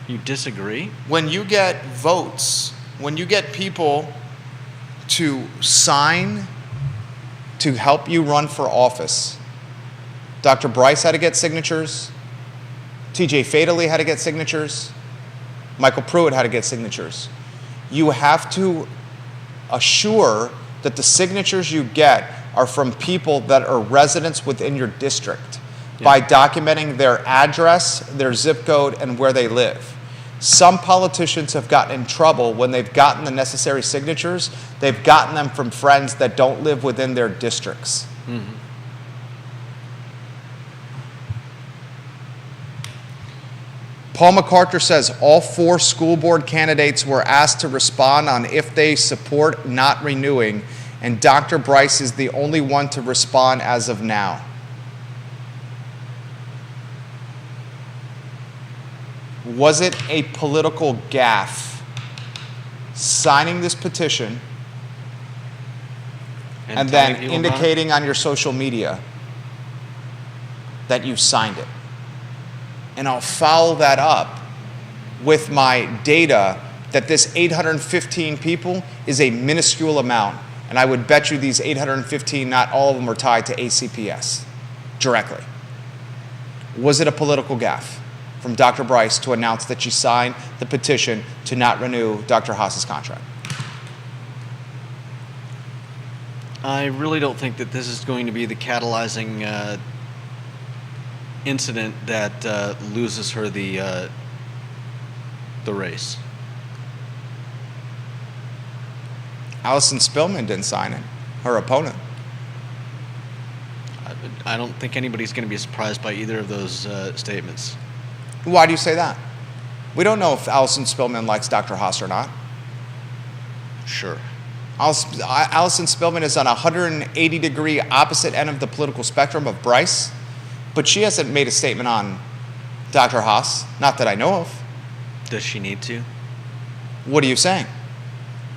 You disagree? When you get votes, when you get people to sign to help you run for office, Dr. Bryce had to get signatures, TJ Fadley had to get signatures, Michael Pruitt had to get signatures. You have to assure that the signatures you get are from people that are residents within your district by documenting their address, their zip code, and where they live. Some politicians have gotten in trouble when they've gotten the necessary signatures. They've gotten them from friends that don't live within their districts. Mm-hmm. Paul MacArthur says all 4 school board candidates were asked to respond on if they support not renewing, and Dr. Bryce is the only one to respond as of now. Was it a political gaffe signing this petition and then telling people about it? indicating on your social media that you signed it? And I'll follow that up with my data that this 815 people is a minuscule amount. And I would bet you these 815, not all of them are tied to ACPS directly. Was it a political gaffe from Dr. Bryce to announce that she signed the petition to not renew Dr. Haas's contract? I really don't think that this is going to be the catalyzing incident that loses her the race. Allison Spillman didn't sign it, her opponent. I don't think anybody's going to be surprised by either of those statements. Why do you say that? We don't know if Allison Spillman likes Dr. Haas or not. Sure. Allison Spillman is on a 180-degree opposite end of the political spectrum of Bryce, but she hasn't made a statement on Dr. Haas, not that I know of. Does she need to? What are you saying?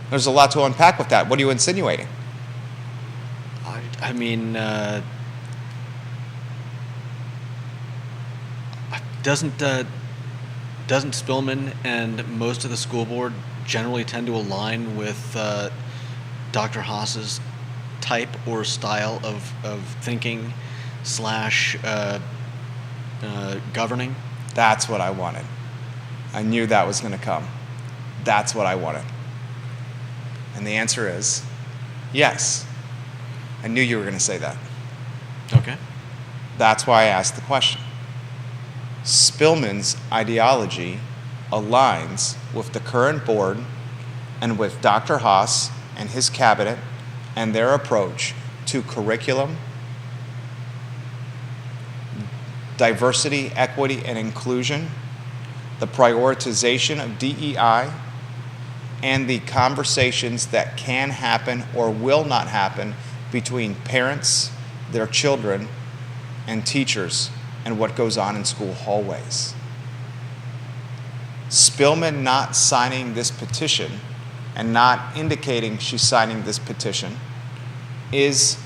There's a lot to unpack with that. What are you insinuating? I mean, doesn't Spillman and most of the school board generally tend to align with Dr. Haas's type or style of thinking / governing? That's what I wanted. I knew that was going to come. That's what I wanted. And the answer is yes. I knew you were going to say that. Okay. That's why I asked the question. Spillman's ideology aligns with the current board and with Dr. Haas and his cabinet and their approach to curriculum diversity, equity, and inclusion, the prioritization of DEI, and the conversations that can happen or will not happen between parents, their children, and teachers, and what goes on in school hallways. Spillman not signing this petition and not indicating she's signing this petition is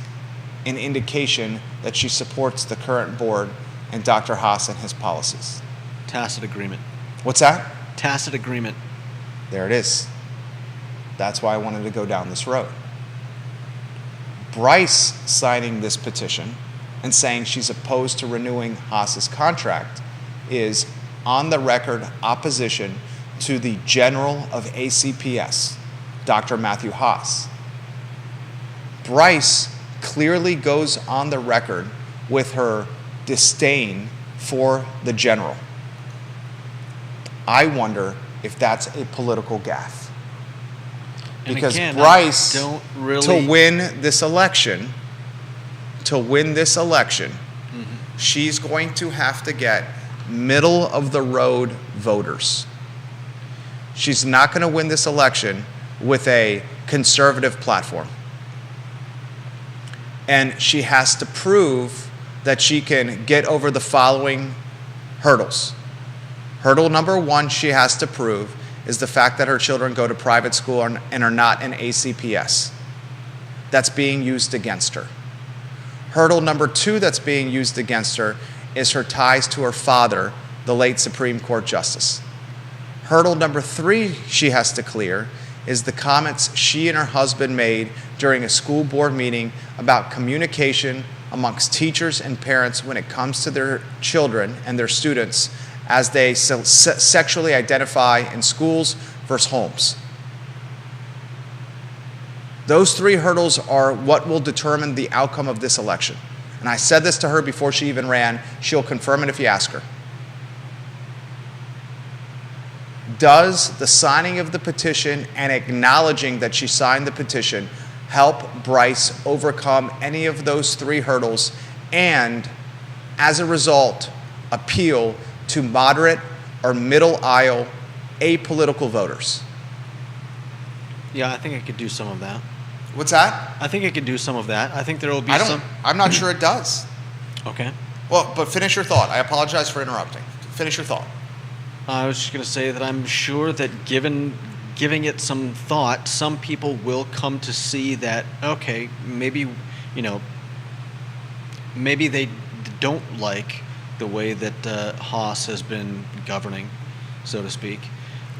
an indication that she supports the current board and Dr. Haas and his policies. Tacit agreement. What's that? Tacit agreement. There it is. That's why I wanted to go down this road. Bryce signing this petition and saying she's opposed to renewing Haas's contract is on the record opposition to the General of ACPS, Dr. Matthew Haas. Bryce clearly goes on the record with her disdain for the General. I wonder if that's a political gaffe. And Because again, Bryce, I don't really... to win this election, she's going to have to get middle of the road voters. She's not going to win this election with a conservative platform. And she has to prove that she can get over the following hurdles. Hurdle number one she has to prove is the fact that her children go to private school and are not in ACPS. That's being used against her. Hurdle number two that's being used against her is her ties to her father, the late Supreme Court Justice. Hurdle number three she has to clear is the comments she and her husband made during a school board meeting about communication amongst teachers and parents when it comes to their children and their students as they sexually identify in schools versus homes. Those three hurdles are what will determine the outcome of this election. And I said this to her before she even ran. She'll confirm it if you ask her. Does the signing of the petition and acknowledging that she signed the petition help Bryce overcome any of those three hurdles and, as a result, appeal to moderate or middle aisle apolitical voters? Yeah, I think I could do some of that. What's that? I think it could do some of that. I think there will be some... I'm not sure it does. Okay. Well, but finish your thought. I apologize for interrupting. Finish your thought. I was just going to say that I'm sure that giving it some thought, some people will come to see that, okay, maybe, maybe they don't like the way that Haas has been governing, so to speak.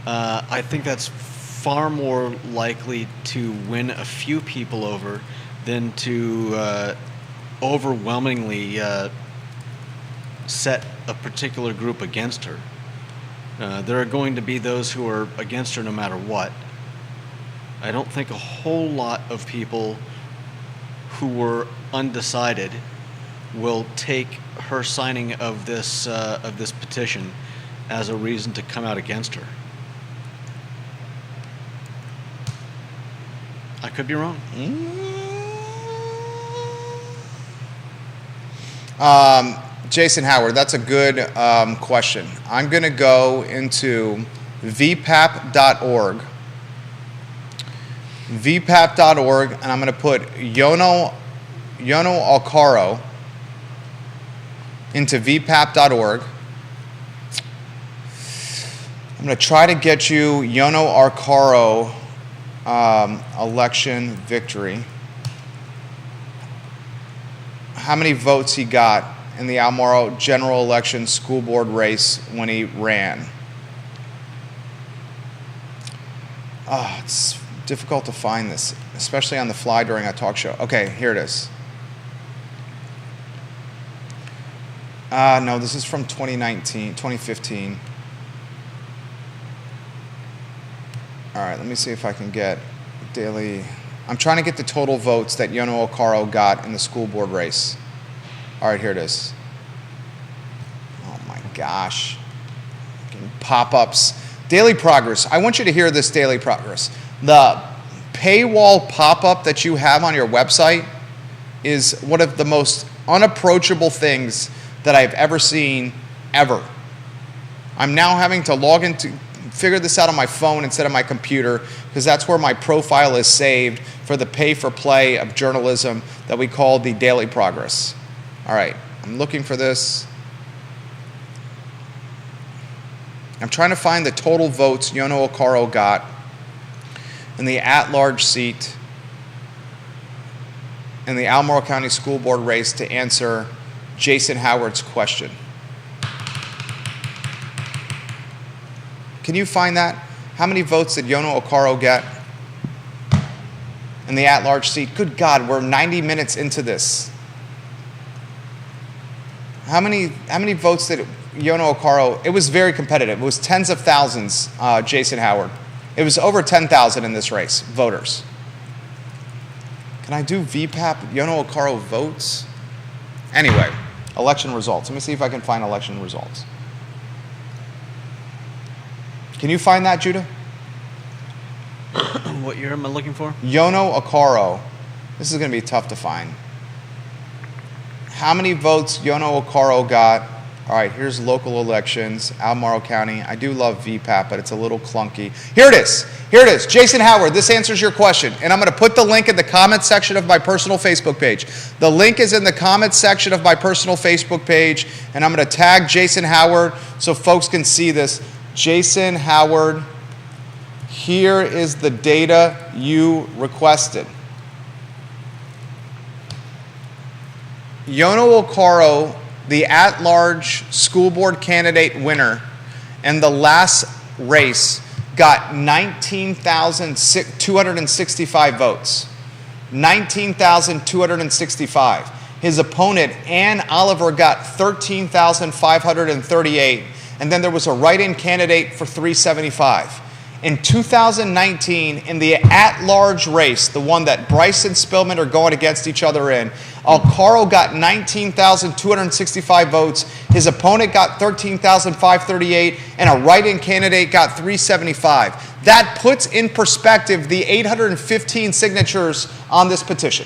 I think that's far more likely to win a few people over than to overwhelmingly set a particular group against her. There are going to be those who are against her no matter what. I don't think a whole lot of people who were undecided will take her signing of this petition as a reason to come out against her. I could be wrong. Jason Howard, that's a good question. I'm going to go into vpap.org. vpap.org, and I'm going to put Yono Alcaro into vpap.org. I'm going to try to get you Yono Alcaro election victory. How many votes he got in the Almaro general election school board race when he ran. It's difficult to find this, especially on the fly during a talk show. Okay, here it is. No, this is from 2015. All right, let me see if I can get daily. I'm trying to get the total votes that Yono Alcaro got in the school board race. All right, here it is. Oh my gosh. Pop-ups. Daily progress. I want you to hear this daily progress. The paywall pop-up that you have on your website is one of the most unapproachable things that I've ever seen, ever. I'm now having to log into, figure this out on my phone instead of my computer, because that's where my profile is saved for the pay-for-play of journalism that we call the Daily Progress. All right, I'm looking for this. I'm trying to find the total votes Yono Okaro got in the at-large seat in the Albemarle County School Board race to answer Jason Howard's question. Can you find that? How many votes did Yono Okaro get in the at-large seat? Good God, we're 90 minutes into this. How many votes did Yono Okaro? It was very competitive. It was tens of thousands, Jason Howard. It was over 10,000 in this race, voters. Can I do VPAP, Yono Okaro votes? Anyway, election results. Let me see if I can find election results. Can you find that, Judah? What year am I looking for? Yono Okaro. This is going to be tough to find. How many votes Yono Okaro got? All right, here's local elections, Albemarle County. I do love VPAP, but it's a little clunky. Here it is. Here it is. Jason Howard, this answers your question. And I'm going to put the link in the comments section of my personal Facebook page. The link is in the comments section of my personal Facebook page. And I'm going to tag Jason Howard so folks can see this. Jason Howard, here is the data you requested. Yono Okaro, the at-large school board candidate winner in the last race, got 19,265 votes. 19,265. His opponent, Ann Oliver, got 13,538. And then there was a write-in candidate for 375. In 2019, in the at-large race, the one that Bryce and Spillman are going against each other in, Okaro got 19,265 votes. His opponent got 13,538, and a write-in candidate got 375. That puts in perspective the 815 signatures on this petition.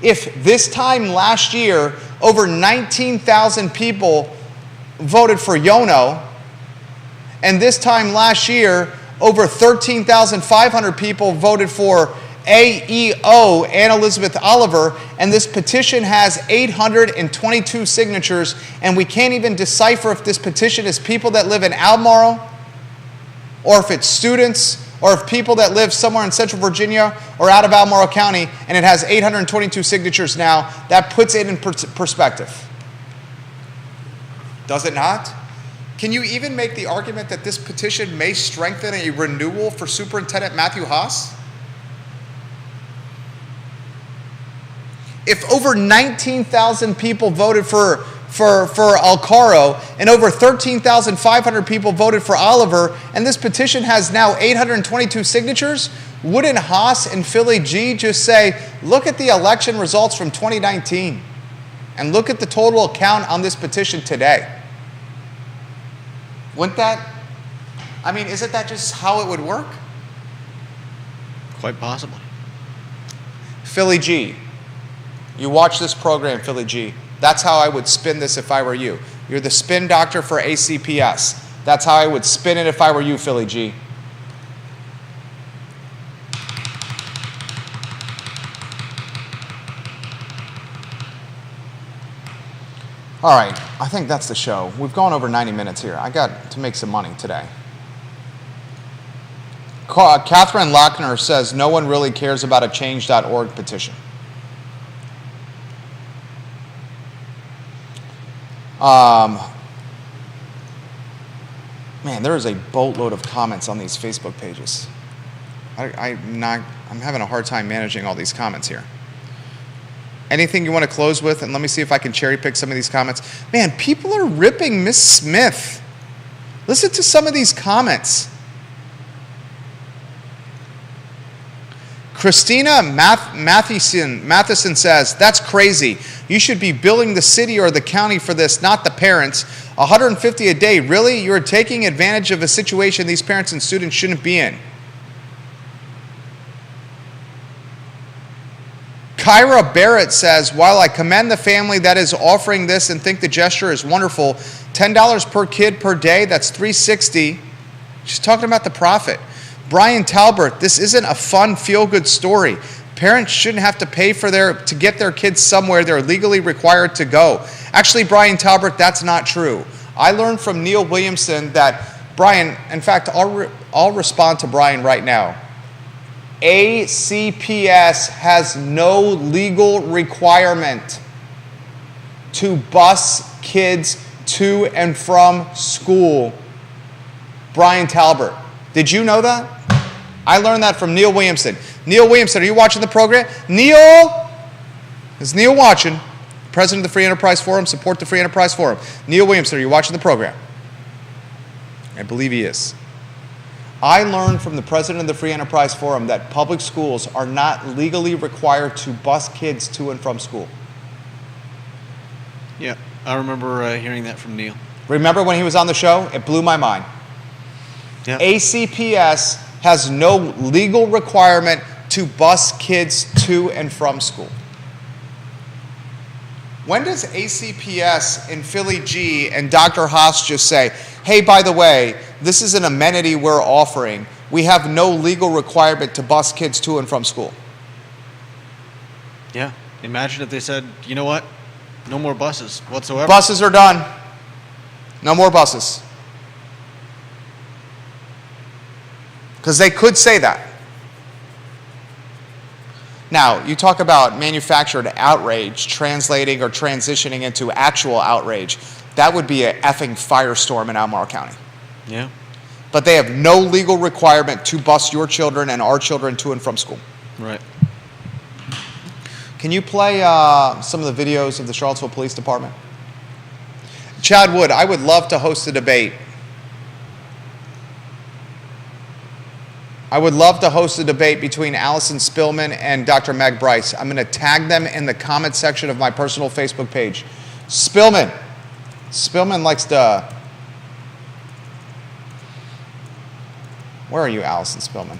If this time last year, over 19,000 people voted for Yono, and this time last year, over 13,500 people voted for AEO, Ann Elizabeth Oliver, and this petition has 822 signatures, and we can't even decipher if this petition is people that live in Albemarle, or if it's students, or if people that live somewhere in Central Virginia or out of Albemarle County, and it has 822 signatures now. That puts it in perspective. Does it not? Can you even make the argument that this petition may strengthen a renewal for Superintendent Matthew Haas? If over 19,000 people voted for Okaro and over 13,500 people voted for Oliver, and this petition has now 822 signatures, wouldn't Haas and Philly G just say, look at the election results from 2019 and look at the total count on this petition today? Wouldn't that, I mean, isn't that just how it would work? Quite possibly. Philly G, you watch this program, Philly G. That's how I would spin this if I were you. You're the spin doctor for ACPS. That's how I would spin it if I were you, Philly G. All right, I think that's the show. We've gone over 90 minutes here. I got to make some money today. Catherine Lochner says, no one really cares about a change.org petition. Man, there is a boatload of comments on these Facebook pages. I'm having a hard time managing all these comments here. Anything you want to close with? And let me see if I can cherry pick some of these comments. Man, people are ripping Miss Smith. Listen to some of these comments. Christina Matheson says, that's crazy. You should be billing the city or the county for this, not the parents. $150 a day, really? You're taking advantage of a situation these parents and students shouldn't be in. Tyra Barrett says, while I commend the family that is offering this and think the gesture is wonderful, $10 per kid per day, that's $360. She's talking about the profit. Brian Talbert, this isn't a fun, feel-good story. Parents shouldn't have to pay to get their kids somewhere they're legally required to go. Actually, Brian Talbert, that's not true. I learned from Neil Williamson that Brian, in fact, I'll respond to Brian right now. ACPS has no legal requirement to bus kids to and from school. Brian Talbert. Did you know that? I learned that from Neil Williamson. Neil Williamson, are you watching the program? Neil? Is Neil watching? President of the Free Enterprise Forum, support the Free Enterprise Forum. Neil Williamson, are you watching the program? I believe he is. I learned from the president of the Free Enterprise Forum that public schools are not legally required to bus kids to and from school. Yeah, I remember hearing that from Neil. Remember when he was on the show? It blew my mind. Yeah. ACPS has no legal requirement to bus kids to and from school. When does ACPS and Philly G and Dr. Haas just say, hey, by the way, this is an amenity we're offering. We have no legal requirement to bus kids to and from school? Yeah. Imagine if they said, you know what? No more buses whatsoever. Buses are done. No more buses. Because they could say that. Now, you talk about manufactured outrage translating or transitioning into actual outrage. That would be an effing firestorm in Albemarle County. Yeah. But they have no legal requirement to bus your children and our children to and from school. Right. Can you play some of the videos of the Charlottesville Police Department? Chad Wood, I would love to host a debate. I would love to host a debate between Allison Spillman and Dr. Meg Bryce. I'm going to tag them in the comment section of my personal Facebook page. Spillman likes to... Where are you, Allison Spillman?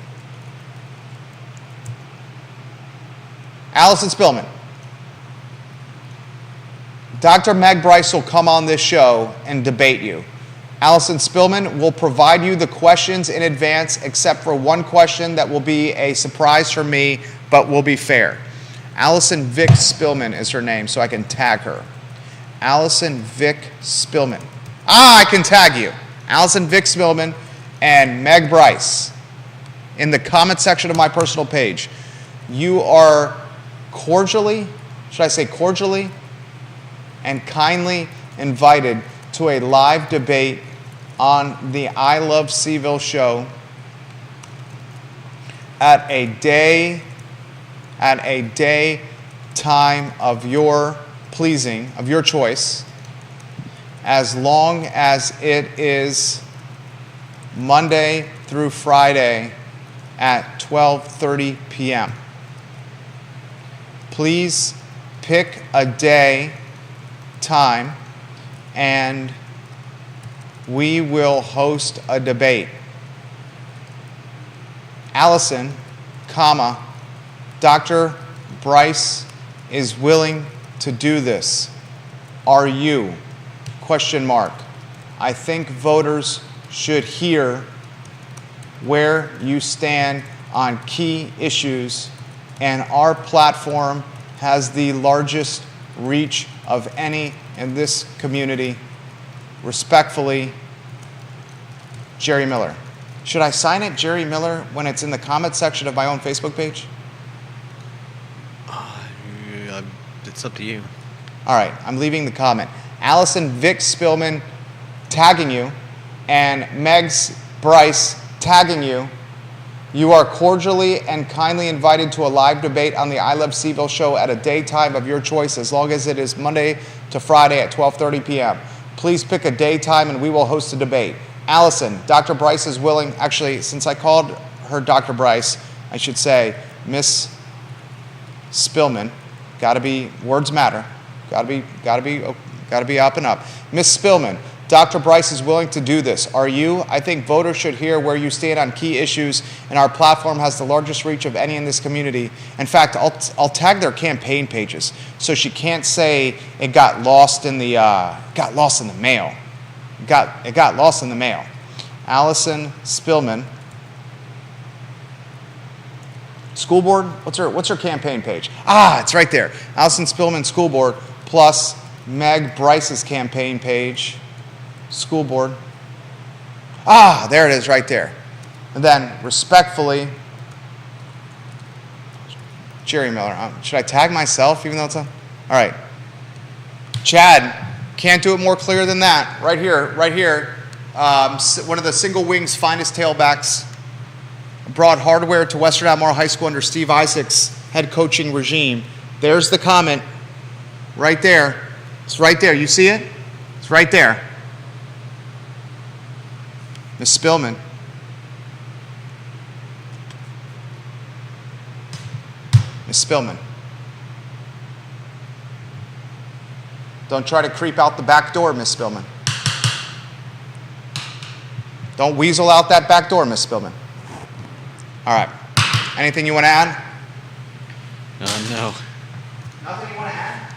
Allison Spillman. Dr. Meg Bryce will come on this show and debate you. Allison Spillman will provide you the questions in advance, except for one question that will be a surprise for me, but will be fair. Allison Vick Spillman is her name, so I can tag her. Allison Vick Spillman. I can tag you. Allison Vick Spillman and Meg Bryce in the comment section of my personal page. You are cordially and kindly invited to a live debate on the I Love Seville show at a day, time of your pleasing, of your choice, as long as it is Monday through Friday at 12:30 p.m. Please pick a day, time, and we will host a debate. Allison, Dr. Bryce is willing to do this. Are you? ? I think voters should hear where you stand on key issues, and our platform has the largest reach of any in this community. Respectfully, Jerry Miller. Should I sign it Jerry Miller when it's in the comment section of my own Facebook page? It's up to you. All right, I'm leaving the comment. Allison Vick Spillman tagging you and Megs Bryce tagging you. You are cordially and kindly invited to a live debate on the I Love Seville show at a daytime of your choice, as long as it is Monday to Friday at 12:30 p.m. Please pick a daytime and we will host a debate. Allison, Dr. Bryce is willing. Actually, since I called her Dr. Bryce, I should say Miss Spillman. Got to be, words matter. Got to be up and up. Miss Spillman, Dr. Bryce is willing to do this. Are you? I think voters should hear where you stand on key issues, and our platform has the largest reach of any in this community. In fact, I'll tag their campaign pages so she can't say it got lost in the mail. It got lost in the mail. Allison Spillman. School board? What's her campaign page? Ah, it's right there. Allison Spillman, school board, plus Meg Bryce's campaign page. School board. Ah, there it is right there. And then, respectfully, Jerry Miller. Should I tag myself even though it's a... All right. Chad, can't do it more clear than that. Right here. One of the single wing's finest tailbacks. Brought hardware to Western Albemarle High School under Steve Isaac's head coaching regime. There's the comment. Right there. It's right there. You see it? It's right there. Ms. Spillman. Ms. Spillman. Don't try to creep out the back door, Ms. Spillman. Don't weasel out that back door, Ms. Spillman. All right. Anything you want to add? No. Nothing you want to add?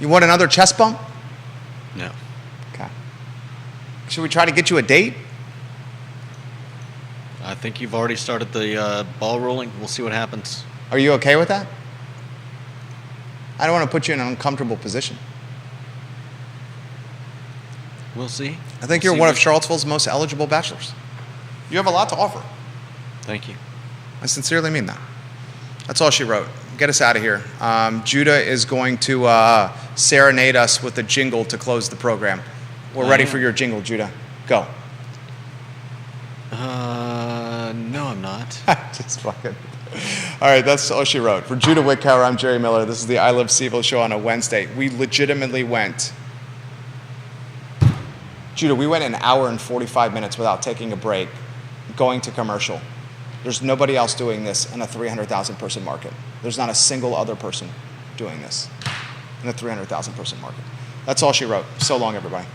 You want another chest bump? No. Okay. Should we try to get you a date? I think you've already started the ball rolling. We'll see what happens. Are you okay with that? I don't want to put you in an uncomfortable position. We'll see. I think you're one of Charlottesville's most eligible bachelors. You have a lot to offer. Thank you. I sincerely mean that. That's all she wrote. Get us out of here. Judah is going to serenade us with a jingle to close the program. We're ready for your jingle, Judah. Go. No, I'm not. Just fucking. All right, that's all she wrote. For Judah Wickower, I'm Jerry Miller. This is the I Love Seville show on a Wednesday. We legitimately went. Judah, we went an hour and 45 minutes without taking a break, going to commercial. There's nobody else doing this in a 300,000 person market. There's not a single other person doing this in a 300,000 person market. That's all she wrote. So long, everybody.